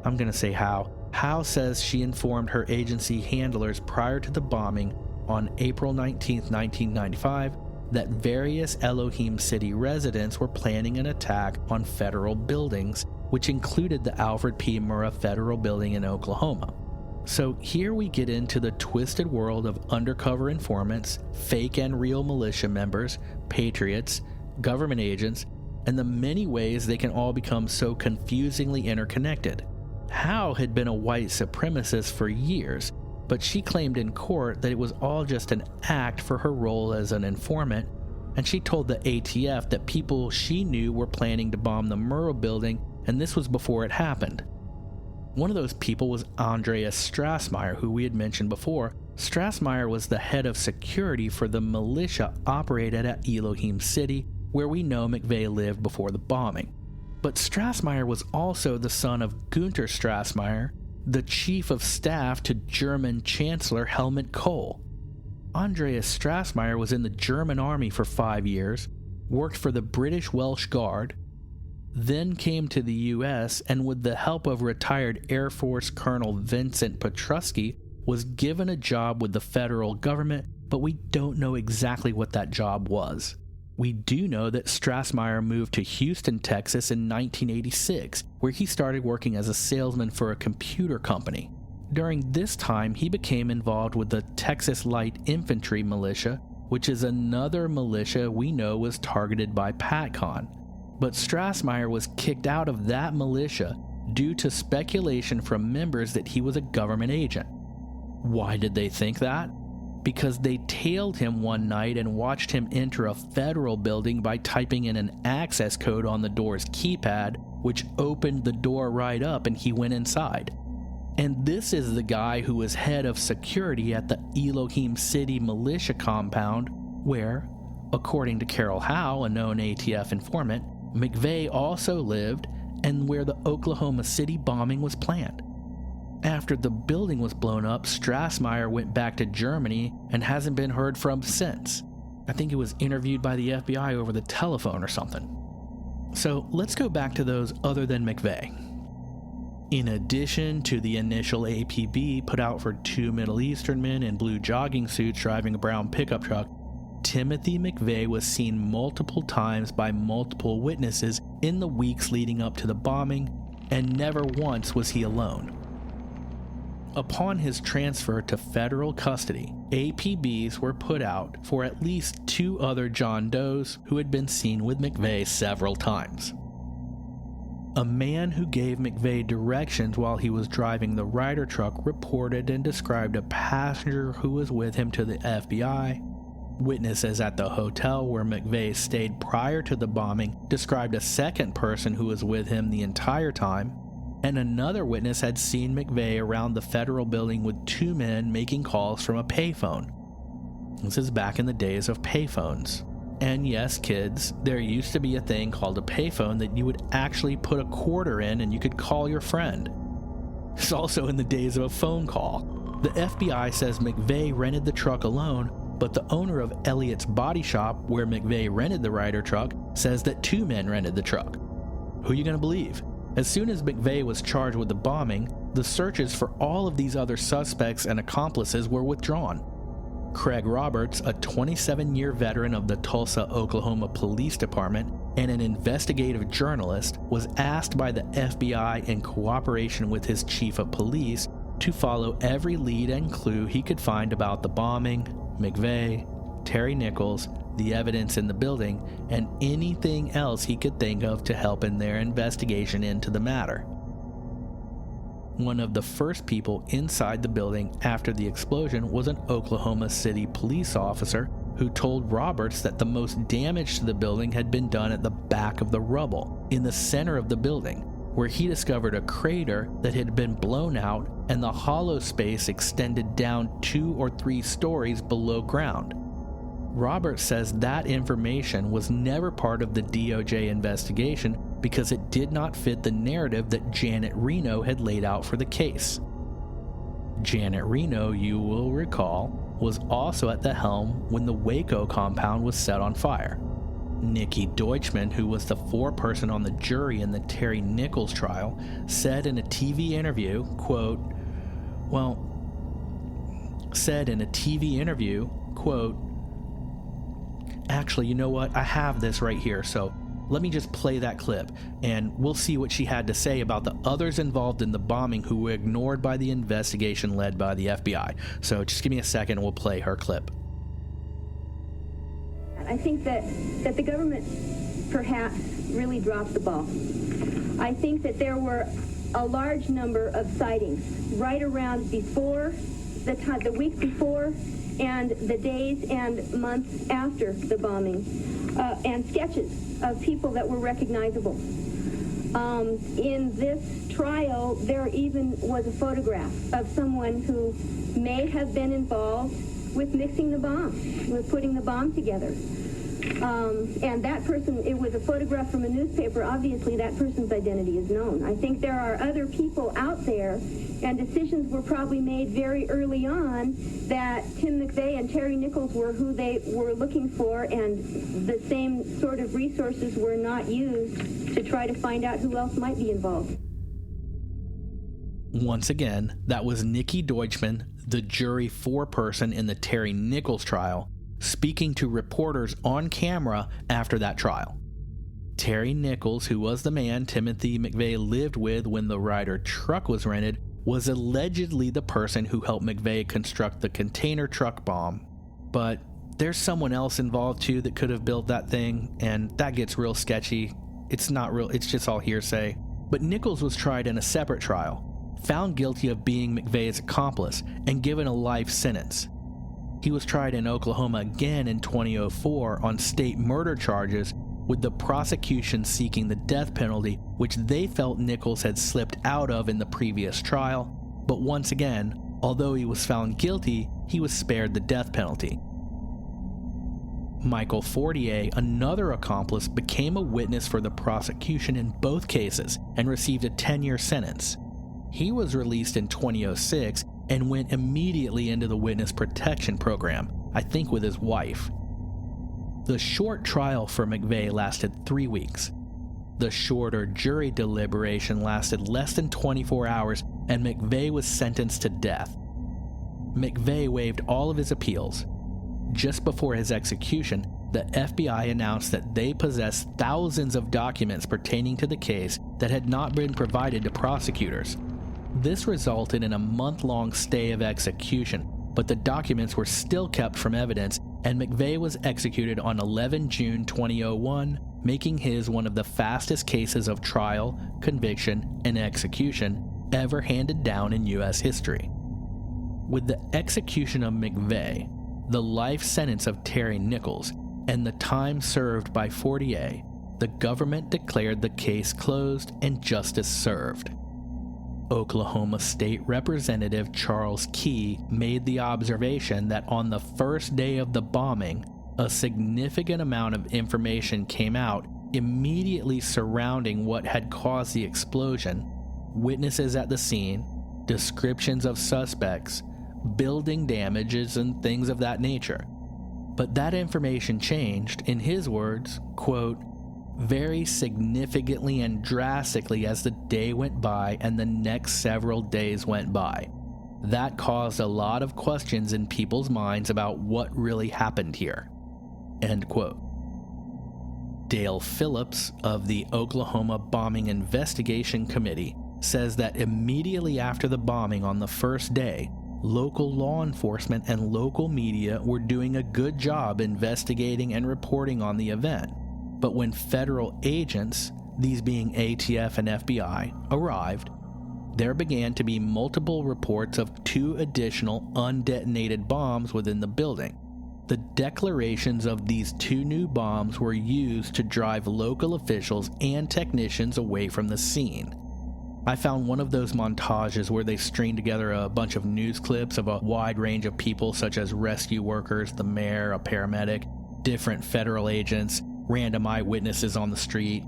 I'm going to say Howe. Howe says she informed her agency handlers prior to the bombing on April 19, 1995, that various Elohim City residents were planning an attack on federal buildings, which included the Alfred P. Murrah Federal Building in Oklahoma. So here we get into the twisted world of undercover informants, fake and real militia members, patriots, government agents, and the many ways they can all become so confusingly interconnected. Howe had been a white supremacist for years, but she claimed in court that it was all just an act for her role as an informant, and she told the ATF that people she knew were planning to bomb the Murrah building, and this was before it happened. One of those people was Andreas Strassmeyer, who we had mentioned before. Strassmeyer was the head of security for the militia operated at Elohim City, where we know McVeigh lived before the bombing. But Strassmeyer was also the son of Gunter Strassmeyer, the chief of staff to German Chancellor Helmut Kohl. Andreas Strassmeyer was in the German army for 5 years, worked for the British Welsh Guard, then came to the U.S. and with the help of retired Air Force Colonel Vincent Petrusky was given a job with the federal government, but we don't know exactly what that job was. We do know that Strassmeyer moved to Houston, Texas in 1986, where he started working as a salesman for a computer company. During this time, he became involved with the Texas Light Infantry Militia, which is another militia we know was targeted by PatCon. But Strassmeyer was kicked out of that militia due to speculation from members that he was a government agent. Why did they think that? Because they tailed him one night and watched him enter a federal building by typing in an access code on the door's keypad, which opened the door right up and he went inside. And this is the guy who was head of security at the Elohim City militia compound, where, according to Carol Howe, a known ATF informant, McVeigh also lived, and where the Oklahoma City bombing was planned. After the building was blown up, Strassmeyer went back to Germany and hasn't been heard from since. I think he was interviewed by the FBI over the telephone or something. So let's go back to those other than McVeigh. In addition to the initial APB put out for two Middle Eastern men in blue jogging suits driving a brown pickup truck, Timothy McVeigh was seen multiple times by multiple witnesses in the weeks leading up to the bombing, and never once was he alone. Upon his transfer to federal custody, APBs were put out for at least two other John Does who had been seen with McVeigh several times. A man who gave McVeigh directions while he was driving the Ryder truck reported and described a passenger who was with him to the FBI. Witnesses at the hotel where McVeigh stayed prior to the bombing described a second person who was with him the entire time, and another witness had seen McVeigh around the federal building with two men making calls from a payphone. This is back in the days of payphones. And yes, kids, there used to be a thing called a payphone that you would actually put a quarter in and you could call your friend. It's also in the days of a phone call. The FBI says McVeigh rented the truck alone, but the owner of Elliott's Body Shop, where McVeigh rented the Ryder truck, says that two men rented the truck. Who are you going to believe? As soon as McVeigh was charged with the bombing, the searches for all of these other suspects and accomplices were withdrawn. Craig Roberts, a 27-year veteran of the Tulsa, Oklahoma Police Department and an investigative journalist, was asked by the FBI in cooperation with his chief of police to follow every lead and clue he could find about the bombing, McVeigh, Terry Nichols, the evidence in the building, and anything else he could think of to help in their investigation into the matter. One of the first people inside the building after the explosion was an Oklahoma City police officer who told Roberts that the most damage to the building had been done at the back of the rubble, in the center of the building, where he discovered a crater that had been blown out and the hollow space extended down 2 or 3 stories below ground. Roberts says that information was never part of the DOJ investigation because it did not fit the narrative that Janet Reno had laid out for the case. Janet Reno, you will recall, was also at the helm when the Waco compound was set on fire. Nikki Deutschman, who was the foreperson on the jury in the Terry Nichols trial, said in a TV interview, quote, actually, you know what? I have this right here, so let me just play that clip, and we'll see what she had to say about the others involved in the bombing who were ignored by the investigation led by the FBI. So just give me a second and we'll play her clip. I think that the government perhaps really dropped the ball. I think that there were a large number of sightings right around before, the week before, and the days and months after the bombing, and sketches of people that were recognizable. In this trial, there even was a photograph of someone who may have been involved with mixing the bomb, with putting the bomb together. And that person, it was a photograph from a newspaper. Obviously, that person's identity is known. I think there are other people out there, and decisions were probably made very early on that Tim McVeigh and Terry Nichols were who they were looking for, and the same sort of resources were not used to try to find out who else might be involved. Once again, that was Nikki Deutschman, the jury foreperson in the Terry Nichols trial, speaking to reporters on camera after that trial. Terry Nichols, who was the man Timothy McVeigh lived with when the Ryder truck was rented, was allegedly the person who helped McVeigh construct the container truck bomb. But there's someone else involved too that could have built that thing, and that gets real sketchy. It's not real, it's just all hearsay. But Nichols was tried in a separate trial, found guilty of being McVeigh's accomplice, and given a life sentence. He was tried in Oklahoma again in 2004 on state murder charges, with the prosecution seeking the death penalty, which they felt Nichols had slipped out of in the previous trial. But once again, although he was found guilty, he was spared the death penalty. Michael Fortier, another accomplice, became a witness for the prosecution in both cases and received a 10-year sentence. He was released in 2006 and went immediately into the witness protection program, I think with his wife. The short trial for McVeigh lasted 3 weeks. The shorter jury deliberation lasted less than 24 hours, and McVeigh was sentenced to death. McVeigh waived all of his appeals. Just before his execution, the FBI announced that they possessed thousands of documents pertaining to the case that had not been provided to prosecutors. This resulted in a month-long stay of execution, but the documents were still kept from evidence, and McVeigh was executed on 11 June 2001, making his one of the fastest cases of trial, conviction, and execution ever handed down in U.S. history. With the execution of McVeigh, the life sentence of Terry Nichols, and the time served by Fortier, the government declared the case closed and justice served. Oklahoma State Representative Charles Key made the observation that on the first day of the bombing, a significant amount of information came out immediately surrounding what had caused the explosion, witnesses at the scene, descriptions of suspects, building damages, and things of that nature. But that information changed, in his words, quote, very significantly and drastically as the day went by and the next several days went by. That caused a lot of questions in people's minds about what really happened here. End quote. Dale Phillips of the Oklahoma Bombing Investigation Committee says that immediately after the bombing on the first day, local law enforcement and local media were doing a good job investigating and reporting on the event. But when federal agents, these being ATF and FBI, arrived, there began to be multiple reports of 2 additional undetonated bombs within the building. The declarations of these 2 new bombs were used to drive local officials and technicians away from the scene. I found one of those montages where they string together a bunch of news clips of a wide range of people such as rescue workers, the mayor, a paramedic, different federal agents, random eyewitnesses on the street,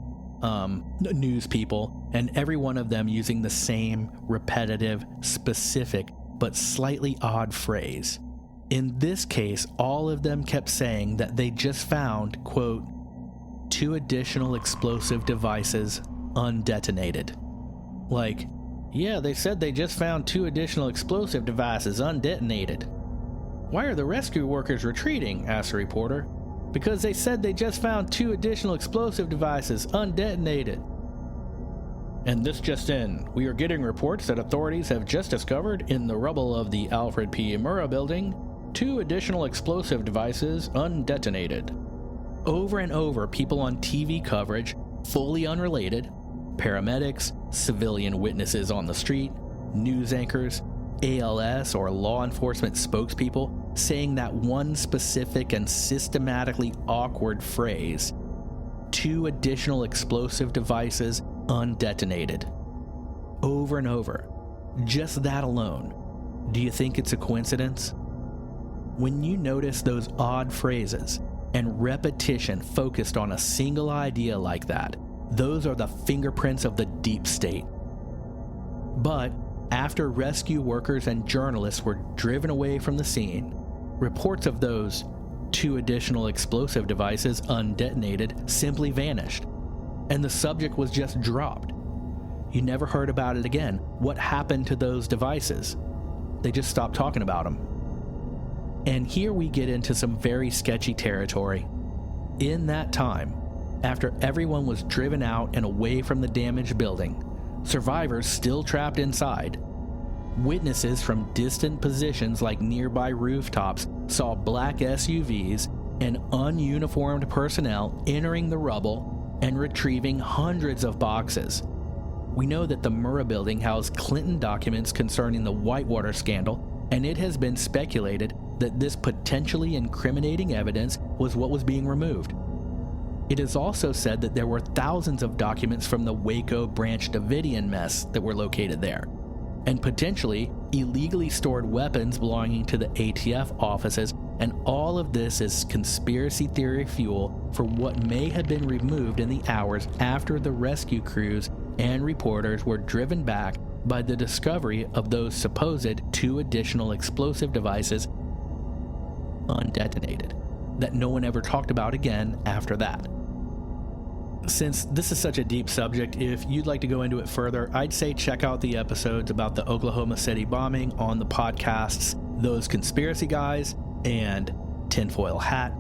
news people, and every one of them using the same repetitive, specific, but slightly odd phrase. In this case, all of them kept saying that they just found, quote, 2 additional explosive devices undetonated. Like, yeah, they said they just found 2 additional explosive devices undetonated. Why are the rescue workers retreating? Asked a reporter. Because they said they just found 2 additional explosive devices undetonated. And this just in, we are getting reports that authorities have just discovered in the rubble of the Alfred P. Murrah building 2 additional explosive devices undetonated. Over and over, people on TV coverage, fully unrelated, paramedics, civilian witnesses on the street, news anchors, ALS or law enforcement spokespeople saying that one specific and systematically awkward phrase, 2 additional explosive devices undetonated. Over and over. Just that alone. Do you think it's a coincidence? When you notice those odd phrases and repetition focused on a single idea like that, those are the fingerprints of the deep state. But after rescue workers and journalists were driven away from the scene, reports of those 2 additional explosive devices undetonated simply vanished, and the subject was just dropped. You never heard about it again. What happened to those devices? They just stopped talking about them. And here we get into some very sketchy territory. In that time, after everyone was driven out and away from the damaged building, survivors still trapped inside, witnesses from distant positions like nearby rooftops saw black SUVs and ununiformed personnel entering the rubble and retrieving hundreds of boxes. We know that the Murrah building housed Clinton documents concerning the Whitewater scandal, and it has been speculated that this potentially incriminating evidence was what was being removed. It is also said that there were thousands of documents from the Waco Branch Davidian mess that were located there, and potentially illegally stored weapons belonging to the ATF offices, and all of this is conspiracy theory fuel for what may have been removed in the hours after the rescue crews and reporters were driven back by the discovery of those supposed 2 additional explosive devices undetonated that no one ever talked about again after that. Since this is such a deep subject, if you'd like to go into it further, I'd say check out the episodes about the Oklahoma City bombing on the podcasts Those Conspiracy Guys and Tinfoil Hat.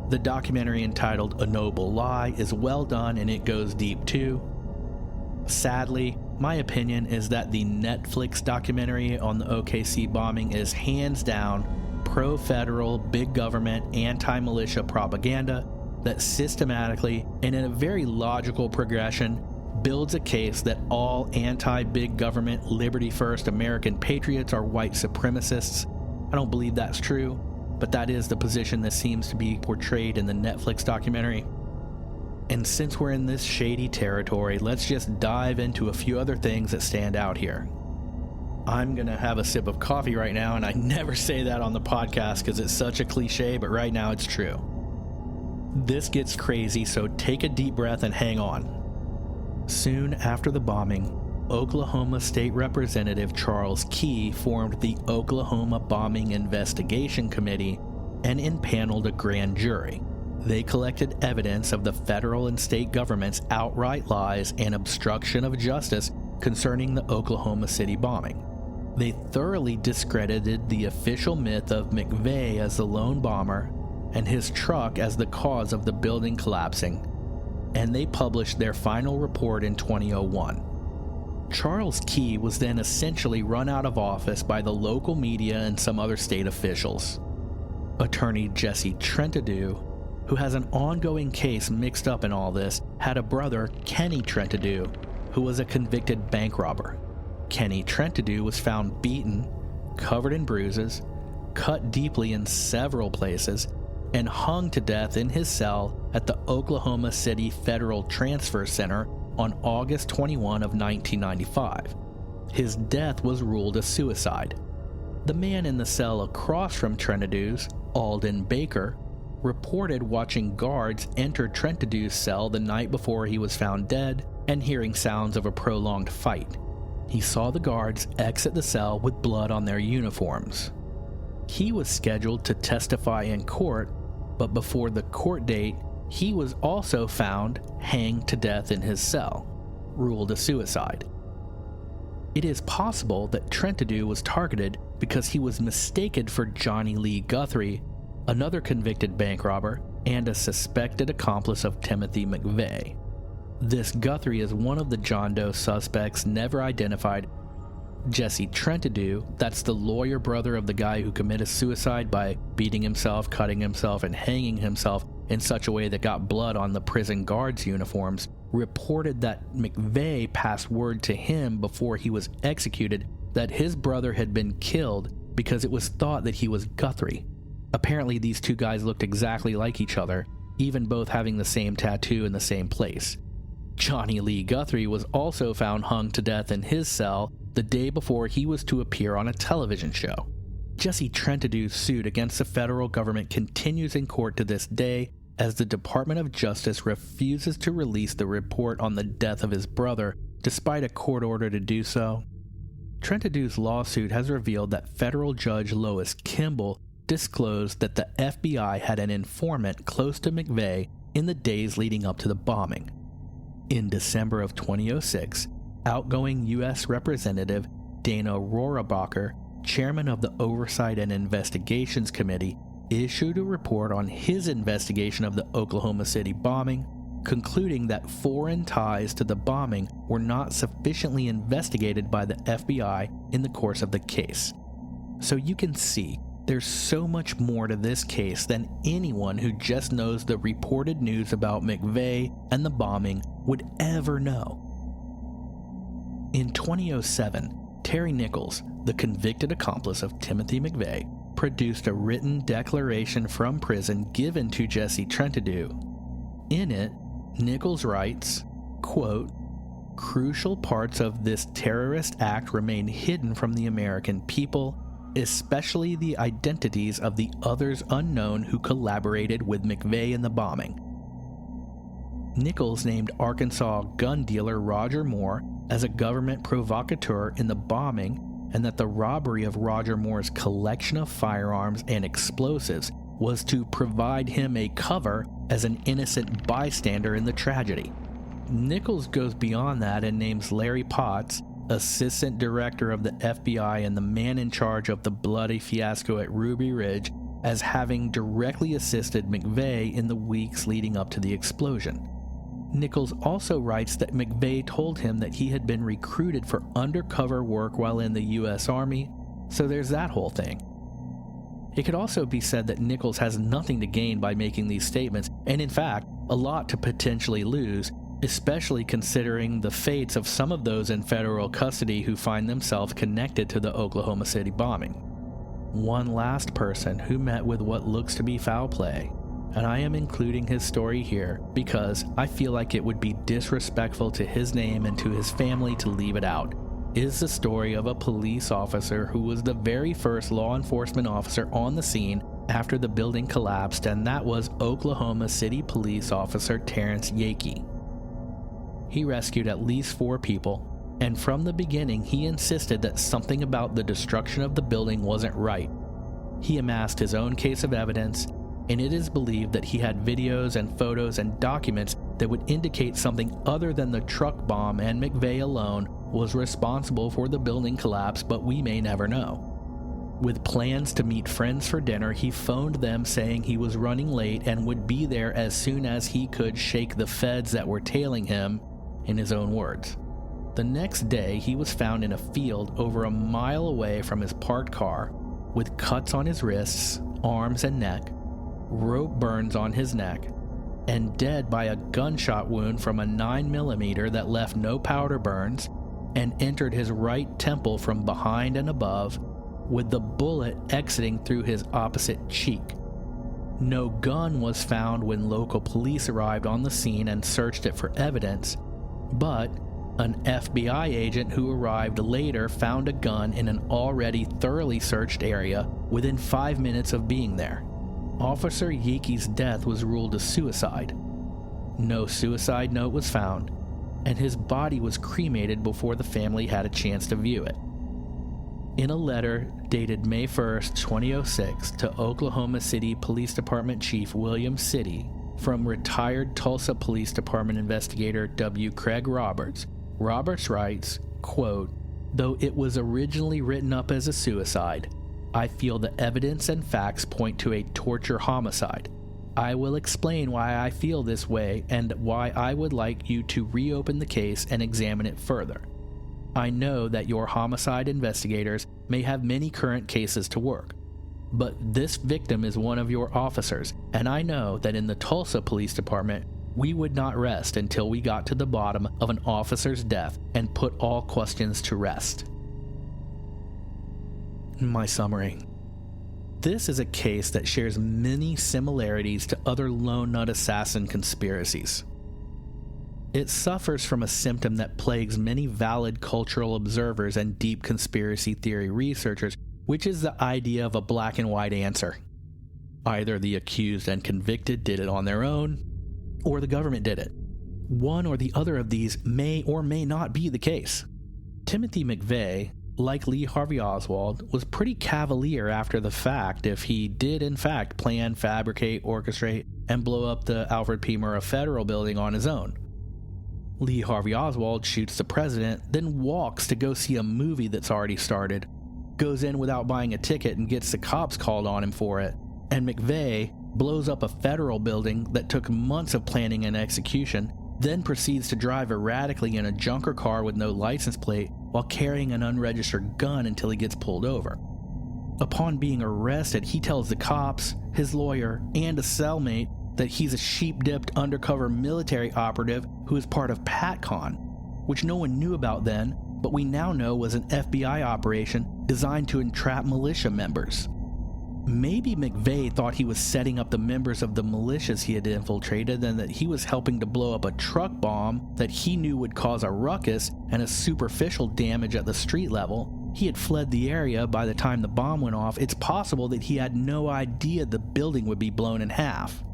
The documentary entitled A Noble Lie is well done and it goes deep too. Sadly, my opinion is that the Netflix documentary on the OKC bombing is hands down pro-federal, big government, anti-militia propaganda that systematically and in a very logical progression builds a case that all anti-big government, liberty-first American patriots are white supremacists. I don't believe that's true, but that is the position that seems to be portrayed in the Netflix documentary. And since we're in this shady territory, let's just dive into a few other things that stand out here. I'm going to have a sip of coffee right now, and I never say that on the podcast because it's such a cliche, but right now it's true. This gets crazy, so take a deep breath and hang on. Soon after the bombing, Oklahoma State Representative Charles Key formed the Oklahoma Bombing Investigation Committee and impaneled a grand jury. They collected evidence of the federal and state government's outright lies and obstruction of justice concerning the Oklahoma City bombing. They thoroughly discredited the official myth of McVeigh as the lone bomber and his truck as the cause of the building collapsing, and they published their final report in 2001. Charles Key was then essentially run out of office by the local media and some other state officials. Attorney Jesse Trentadue, who has an ongoing case mixed up in all this, had a brother, Kenny Trentadue, who was a convicted bank robber. Kenny Trentadue was found beaten, covered in bruises, cut deeply in several places, and hung to death in his cell at the Oklahoma City Federal Transfer Center on August 21 of 1995. His death was ruled a suicide. The man in the cell across from Trentadue's, Alden Baker, reported watching guards enter Trentadue's cell the night before he was found dead and hearing sounds of a prolonged fight. He saw the guards exit the cell with blood on their uniforms. He was scheduled to testify in court, but before the court date, he was also found hanged to death in his cell, ruled a suicide. It is possible that Trentadue was targeted because he was mistaken for Johnny Lee Guthrie, another convicted bank robber, and a suspected accomplice of Timothy McVeigh. This Guthrie is one of the John Doe suspects never identified. Jesse Trentadue, that's the lawyer brother of the guy who committed suicide by beating himself, cutting himself, and hanging himself in such a way that got blood on the prison guards' uniforms, reported that McVeigh passed word to him before he was executed that his brother had been killed because it was thought that he was Guthrie. Apparently these two guys looked exactly like each other, even both having the same tattoo in the same place. Johnny Lee Guthrie was also found hung to death in his cell the day before he was to appear on a television show. Jesse Trentadue's suit against the federal government continues in court to this day as the Department of Justice refuses to release the report on the death of his brother despite a court order to do so. Trentadue's lawsuit has revealed that federal judge Lois Kimball disclosed that the FBI had an informant close to McVeigh in the days leading up to the bombing. In December of 2006, outgoing U.S. Representative Dana Rohrabacher chairman of the Oversight and Investigations Committee, issued a report on his investigation of the Oklahoma City bombing, concluding that foreign ties to the bombing were not sufficiently investigated by the FBI in the course of the case. So you can see, there's so much more to this case than anyone who just knows the reported news about McVeigh and the bombing would ever know. In 2007, Terry Nichols, the convicted accomplice of Timothy McVeigh, produced a written declaration from prison given to Jesse Trentadue. In it, Nichols writes, quote, "Crucial parts of this terrorist act remain hidden from the American people, especially the identities of the others unknown who collaborated with McVeigh in the bombing." Nichols named Arkansas gun dealer Roger Moore as a government provocateur in the bombing, and that the robbery of Roger Moore's collection of firearms and explosives was to provide him a cover as an innocent bystander in the tragedy. Nichols goes beyond that and names Larry Potts, assistant director of the FBI and the man in charge of the bloody fiasco at Ruby Ridge, as having directly assisted McVeigh in the weeks leading up to the explosion. Nichols also writes that McVeigh told him that he had been recruited for undercover work while in the U.S. Army, so there's that whole thing. It could also be said that Nichols has nothing to gain by making these statements, and in fact, a lot to potentially lose, especially considering the fates of some of those in federal custody who find themselves connected to the Oklahoma City bombing. One last person who met with what looks to be foul play, and I am including his story here because I feel like it would be disrespectful to his name and to his family to leave it out, is the story of a police officer who was the very first law enforcement officer on the scene after the building collapsed, and that was Oklahoma City Police Officer Terrence Yakey. He rescued at least 4 people, and from the beginning he insisted that something about the destruction of the building wasn't right. He amassed his own case of evidence, and it is believed that he had videos and photos and documents that would indicate something other than the truck bomb and McVeigh alone was responsible for the building collapse, but we may never know. With plans to meet friends for dinner, he phoned them saying he was running late and would be there as soon as he could shake the feds that were tailing him, in his own words. The next day, he was found in a field over a mile away from his parked car, with cuts on his wrists, arms, and neck, rope burns on his neck, and dead by a gunshot wound from a 9mm that left no powder burns and entered his right temple from behind and above, with the bullet exiting through his opposite cheek. No gun was found when local police arrived on the scene and searched it for evidence, but an FBI agent who arrived later found a gun in an already thoroughly searched area within 5 minutes of being there. Officer Yakey's death was ruled a suicide. No suicide note was found, and his body was cremated before the family had a chance to view it. In a letter dated May 1st, 2006 to Oklahoma City Police Department Chief William City from retired Tulsa Police Department investigator W. Craig Roberts, Roberts writes, quote, "Though it was originally written up as a suicide, I feel the evidence and facts point to a torture homicide. I will explain why I feel this way and why I would like you to reopen the case and examine it further. I know that your homicide investigators may have many current cases to work, but this victim is one of your officers, and I know that in the Tulsa Police Department, we would not rest until we got to the bottom of an officer's death and put all questions to rest." My summary. This is a case that shares many similarities to other lone nut assassin conspiracies. It suffers from a symptom that plagues many valid cultural observers and deep conspiracy theory researchers, which is the idea of a black and white answer. Either the accused and convicted did it on their own, or the government did it. One or the other of these may or may not be the case. Timothy McVeigh, like Lee Harvey Oswald, was pretty cavalier after the fact if he did in fact plan, fabricate, orchestrate, and blow up the Alfred P. Murrah Federal Building on his own. Lee Harvey Oswald shoots the president, then walks to go see a movie that's already started, goes in without buying a ticket and gets the cops called on him for it. And McVeigh blows up a federal building that took months of planning and execution, then proceeds to drive erratically in a junker car with no license plate while carrying an unregistered gun until he gets pulled over. Upon being arrested, he tells the cops, his lawyer, and a cellmate that he's a sheep-dipped undercover military operative who is part of PatCon, which no one knew about then, but we now know was an FBI operation designed to entrap militia members. Maybe McVeigh thought he was setting up the members of the militias he had infiltrated and that he was helping to blow up a truck bomb that he knew would cause a ruckus and a superficial damage at the street level. He had fled the area by the time the bomb went off. It's possible that he had no idea the building would be blown in half.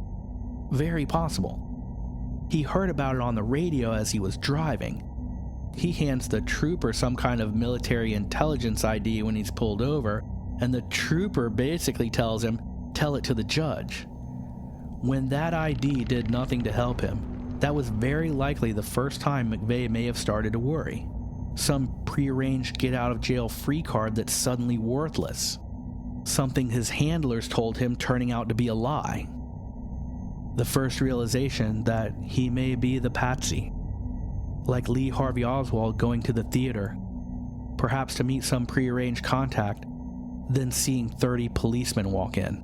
Very possible. He heard about it on the radio as he was driving. He hands the trooper some kind of military intelligence ID when he's pulled over, and the trooper basically tells him, "Tell it to the judge." When that ID did nothing to help him, that was very likely the first time McVeigh may have started to worry. Some prearranged get-out-of-jail-free card that's suddenly worthless. Something his handlers told him turning out to be a lie. The first realization that he may be the patsy. Like Lee Harvey Oswald going to the theater, perhaps to meet some prearranged contact, then seeing 30 policemen walk in.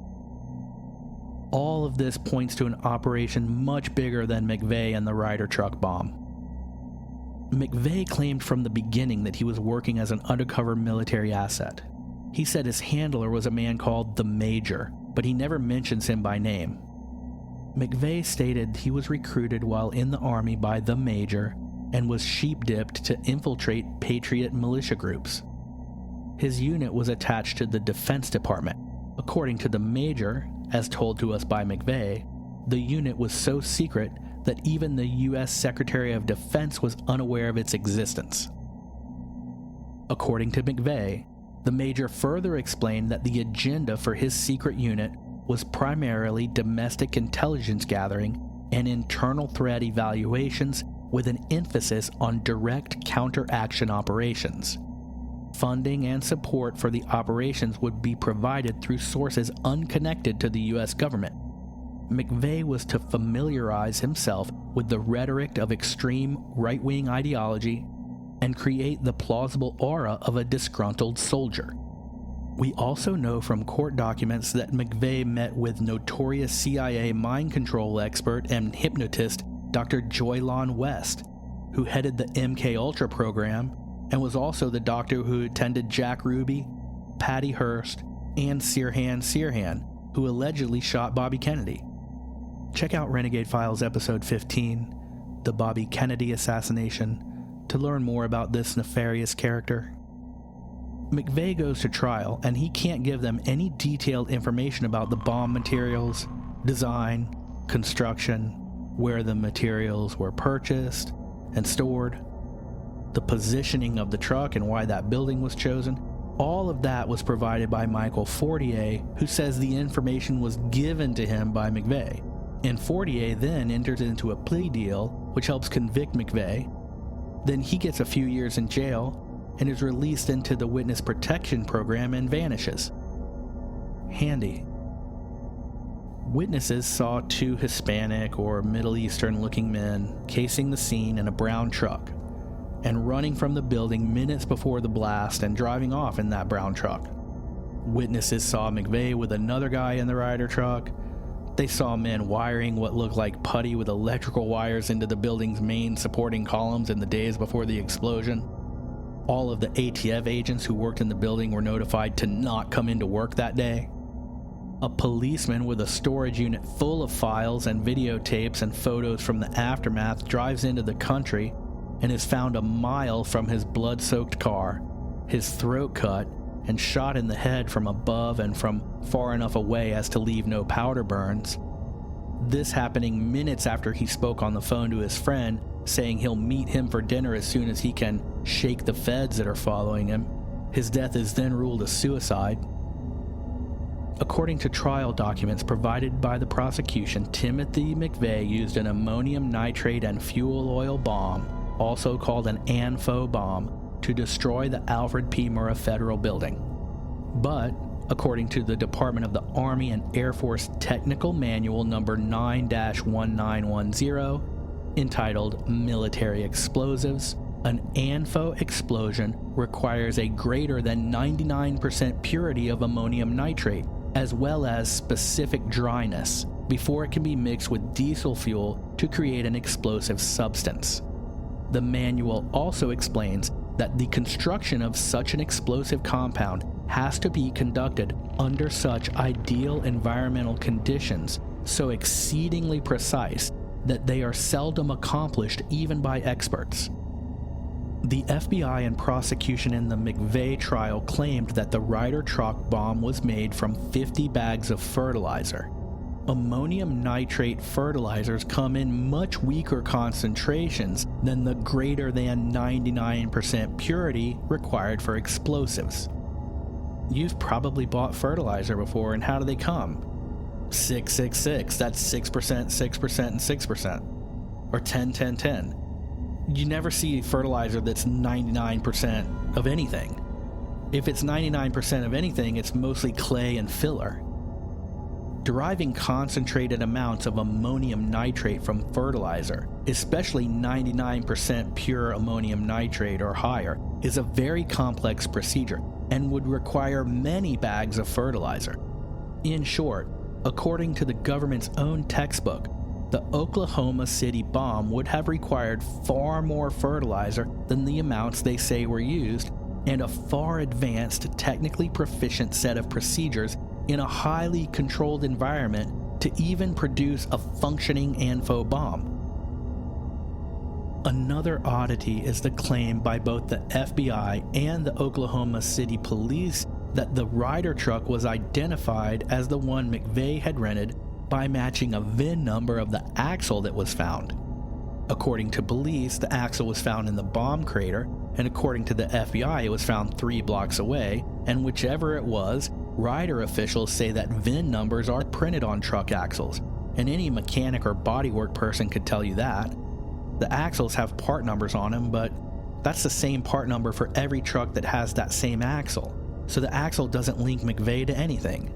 All of this points to an operation much bigger than McVeigh and the Ryder truck bomb. McVeigh claimed from the beginning that he was working as an undercover military asset. He said his handler was a man called the Major, but he never mentions him by name. McVeigh stated he was recruited while in the Army by the Major and was sheep-dipped to infiltrate Patriot militia groups. His unit was attached to the Defense Department. According to the Major, as told to us by McVeigh, the unit was so secret that even the U.S. Secretary of Defense was unaware of its existence. According to McVeigh, the Major further explained that the agenda for his secret unit was primarily domestic intelligence gathering and internal threat evaluations with an emphasis on direct counteraction operations. Funding and support for the operations would be provided through sources unconnected to the U.S. government. McVeigh was to familiarize himself with the rhetoric of extreme right-wing ideology and create the plausible aura of a disgruntled soldier. We also know from court documents that McVeigh met with notorious CIA mind control expert and hypnotist Dr. Joylon West, who headed the MKUltra program and was also the doctor who attended Jack Ruby, Patty Hearst, and Sirhan, who allegedly shot Bobby Kennedy. Check out Renegade Files episode 15, The Bobby Kennedy Assassination, to learn more about this nefarious character. McVeigh goes to trial, and he can't give them any detailed information about the bomb materials, design, construction, where the materials were purchased and stored, the positioning of the truck and why that building was chosen. All of that was provided by Michael Fortier, who says the information was given to him by McVeigh. And Fortier then enters into a plea deal, which helps convict McVeigh. Then he gets a few years in jail and is released into the witness protection program and vanishes. Handy. Witnesses saw two Hispanic or Middle Eastern looking men casing the scene in a brown truck and running from the building minutes before the blast and driving off in that brown truck. Witnesses saw McVeigh with another guy in the Ryder truck. They saw men wiring what looked like putty with electrical wires into the building's main supporting columns in the days before the explosion. All of the ATF agents who worked in the building were notified to not come into work that day. A policeman with a storage unit full of files and videotapes and photos from the aftermath drives into the country and is found a mile from his blood-soaked car, his throat cut, and shot in the head from above and from far enough away as to leave no powder burns. This happening minutes after he spoke on the phone to his friend, saying he'll meet him for dinner as soon as he can shake the feds that are following him. His death is then ruled a suicide. According to trial documents provided by the prosecution, Timothy McVeigh used an ammonium nitrate and fuel oil bomb, also called an ANFO bomb, to destroy the Alfred P. Murrah Federal Building. But, according to the Department of the Army and Air Force Technical Manual number 9-1910, entitled Military Explosives, an ANFO explosion requires a greater than 99% purity of ammonium nitrate, as well as specific dryness, before it can be mixed with diesel fuel to create an explosive substance. The manual also explains that the construction of such an explosive compound has to be conducted under such ideal environmental conditions, so exceedingly precise that they are seldom accomplished even by experts. The FBI and prosecution in the McVeigh trial claimed that the Ryder truck bomb was made from 50 bags of fertilizer. Ammonium nitrate fertilizers come in much weaker concentrations than the greater than 99% purity required for explosives. You've probably bought fertilizer before, and how do they come? 666, that's 6%, 6%, and 6%. Or 10, 10, 10. You never see fertilizer that's 99% of anything. If it's 99% of anything, it's mostly clay and filler. Deriving concentrated amounts of ammonium nitrate from fertilizer, especially 99% pure ammonium nitrate or higher, is a very complex procedure and would require many bags of fertilizer. In short, according to the government's own textbook, the Oklahoma City bomb would have required far more fertilizer than the amounts they say were used, and a far advanced, technically proficient set of procedures in a highly controlled environment to even produce a functioning ANFO bomb. Another oddity is the claim by both the FBI and the Oklahoma City Police that the Ryder truck was identified as the one McVeigh had rented by matching a VIN number of the axle that was found. According to police, the axle was found in the bomb crater, and according to the FBI, it was found 3 blocks away, and whichever it was, Ryder officials say that VIN numbers are printed on truck axles, and any mechanic or bodywork person could tell you that. The axles have part numbers on them, but that's the same part number for every truck that has that same axle, so the axle doesn't link McVeigh to anything.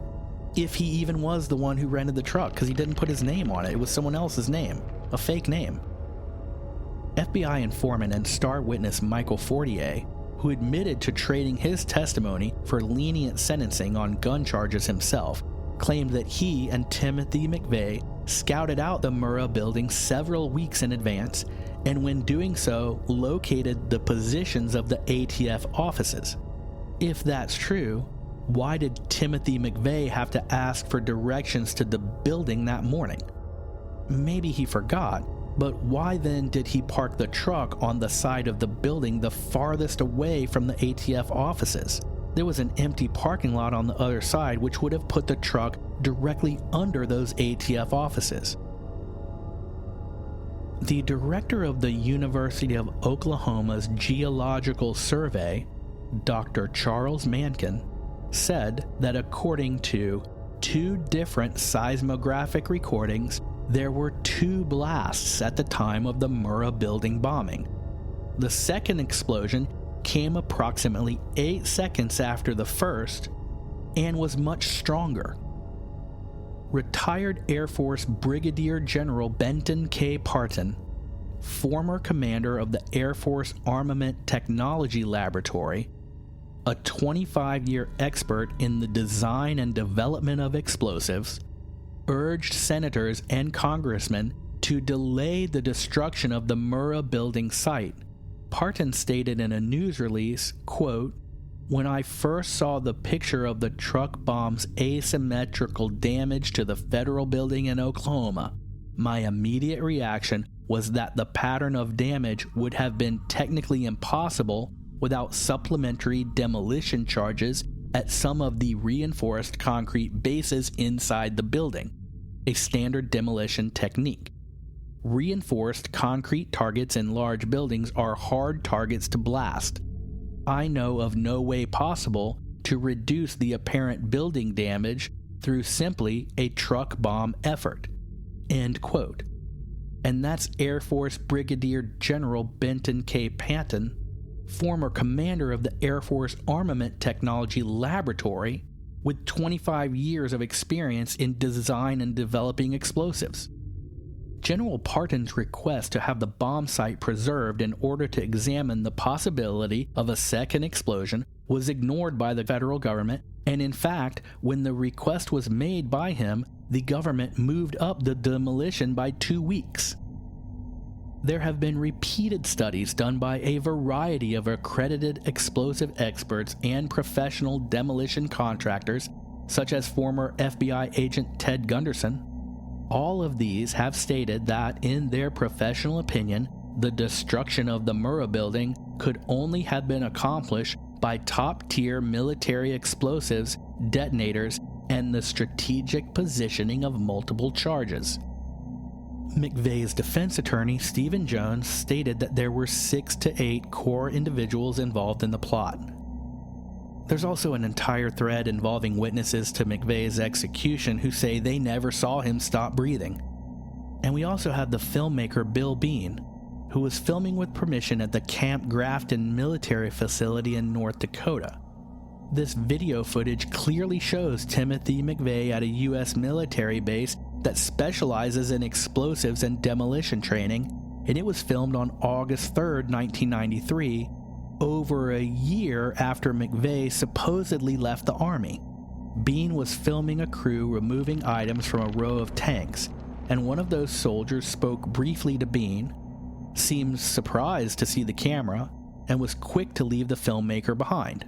If he even was the one who rented the truck, because he didn't put his name on it. It was someone else's name, a fake name. FBI informant and star witness Michael Fortier, who admitted to trading his testimony for lenient sentencing on gun charges himself, claimed that he and Timothy McVeigh scouted out the Murrah building several weeks in advance, and when doing so, located the positions of the ATF offices. If that's true, why did Timothy McVeigh have to ask for directions to the building that morning? Maybe he forgot, but why then did he park the truck on the side of the building the farthest away from the ATF offices? There was an empty parking lot on the other side, which would have put the truck directly under those ATF offices. The director of the University of Oklahoma's Geological Survey, Dr. Charles Mankin, said that according to 2 different seismographic recordings, there were 2 blasts at the time of the Murrah building bombing. The second explosion came approximately 8 seconds after the first and was much stronger. Retired Air Force Brigadier General Benton K. Parton, former commander of the Air Force Armament Technology Laboratory, a 25-year expert in the design and development of explosives, urged senators and congressmen to delay the destruction of the Murrah building site. Parton stated in a news release, quote, "When I first saw the picture of the truck bomb's asymmetrical damage to the federal building in Oklahoma, my immediate reaction was that the pattern of damage would have been technically impossible without supplementary demolition charges at some of the reinforced concrete bases inside the building, a standard demolition technique. Reinforced concrete targets in large buildings are hard targets to blast. I know of no way possible to reduce the apparent building damage through simply a truck bomb effort." End quote. And that's Air Force Brigadier General Benton K. Parton former commander of the Air Force Armament Technology Laboratory, with 25 years of experience in design and developing explosives. General Parton's request to have the bomb site preserved in order to examine the possibility of a second explosion was ignored by the federal government, and in fact, when the request was made by him, the government moved up the demolition by 2 weeks. There have been repeated studies done by a variety of accredited explosive experts and professional demolition contractors, such as former FBI agent Ted Gunderson. All of these have stated that, in their professional opinion, the destruction of the Murrah building could only have been accomplished by top-tier military explosives, detonators, and the strategic positioning of multiple charges. McVeigh's defense attorney, Stephen Jones, stated that there were 6 to 8 core individuals involved in the plot. There's also an entire thread involving witnesses to McVeigh's execution who say they never saw him stop breathing. And we also have the filmmaker Bill Bean, who was filming with permission at the Camp Grafton military facility in North Dakota. This video footage clearly shows Timothy McVeigh at a U.S. military base that specializes in explosives and demolition training, and it was filmed on August 3rd, 1993, over a year after McVeigh supposedly left the Army. Bean was filming a crew removing items from a row of tanks, and one of those soldiers spoke briefly to Bean, seemed surprised to see the camera, and was quick to leave the filmmaker behind.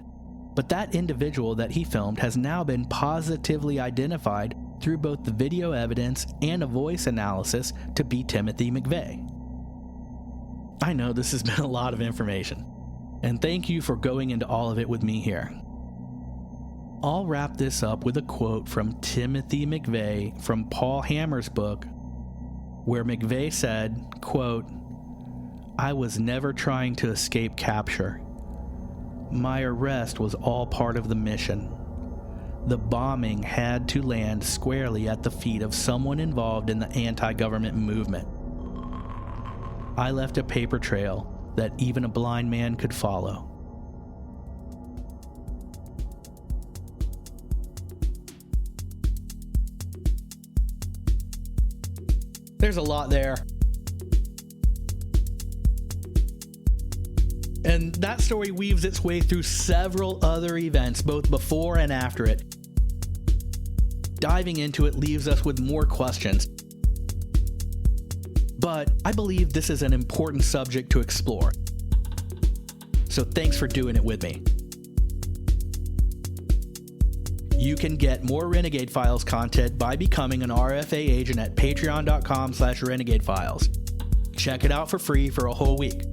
But that individual that he filmed has now been positively identified through both the video evidence and a voice analysis to be Timothy McVeigh. I know this has been a lot of information, and thank you for going into all of it with me here. I'll wrap this up with a quote from Timothy McVeigh from Paul Hammer's book, where McVeigh said, quote, "I was never trying to escape capture. My arrest was all part of the mission. The bombing had to land squarely at the feet of someone involved in the anti-government movement. I left a paper trail that even a blind man could follow." There's a lot there. And that story weaves its way through several other events, both before and after it. Diving into it leaves us with more questions. But I believe this is an important subject to explore. So thanks for doing it with me. You can get more Renegade Files content by becoming an RFA agent at patreon.com/renegadefiles. Check it out for free for a whole week.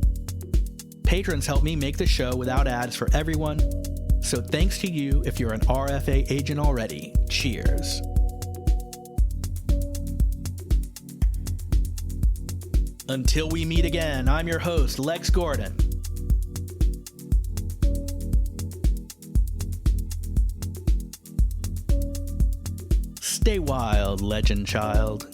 Patrons help me make the show without ads for everyone, so thanks to you if you're an RFA agent already. Cheers. Until we meet again, I'm your host, Lex Gordon. Stay wild, legend child.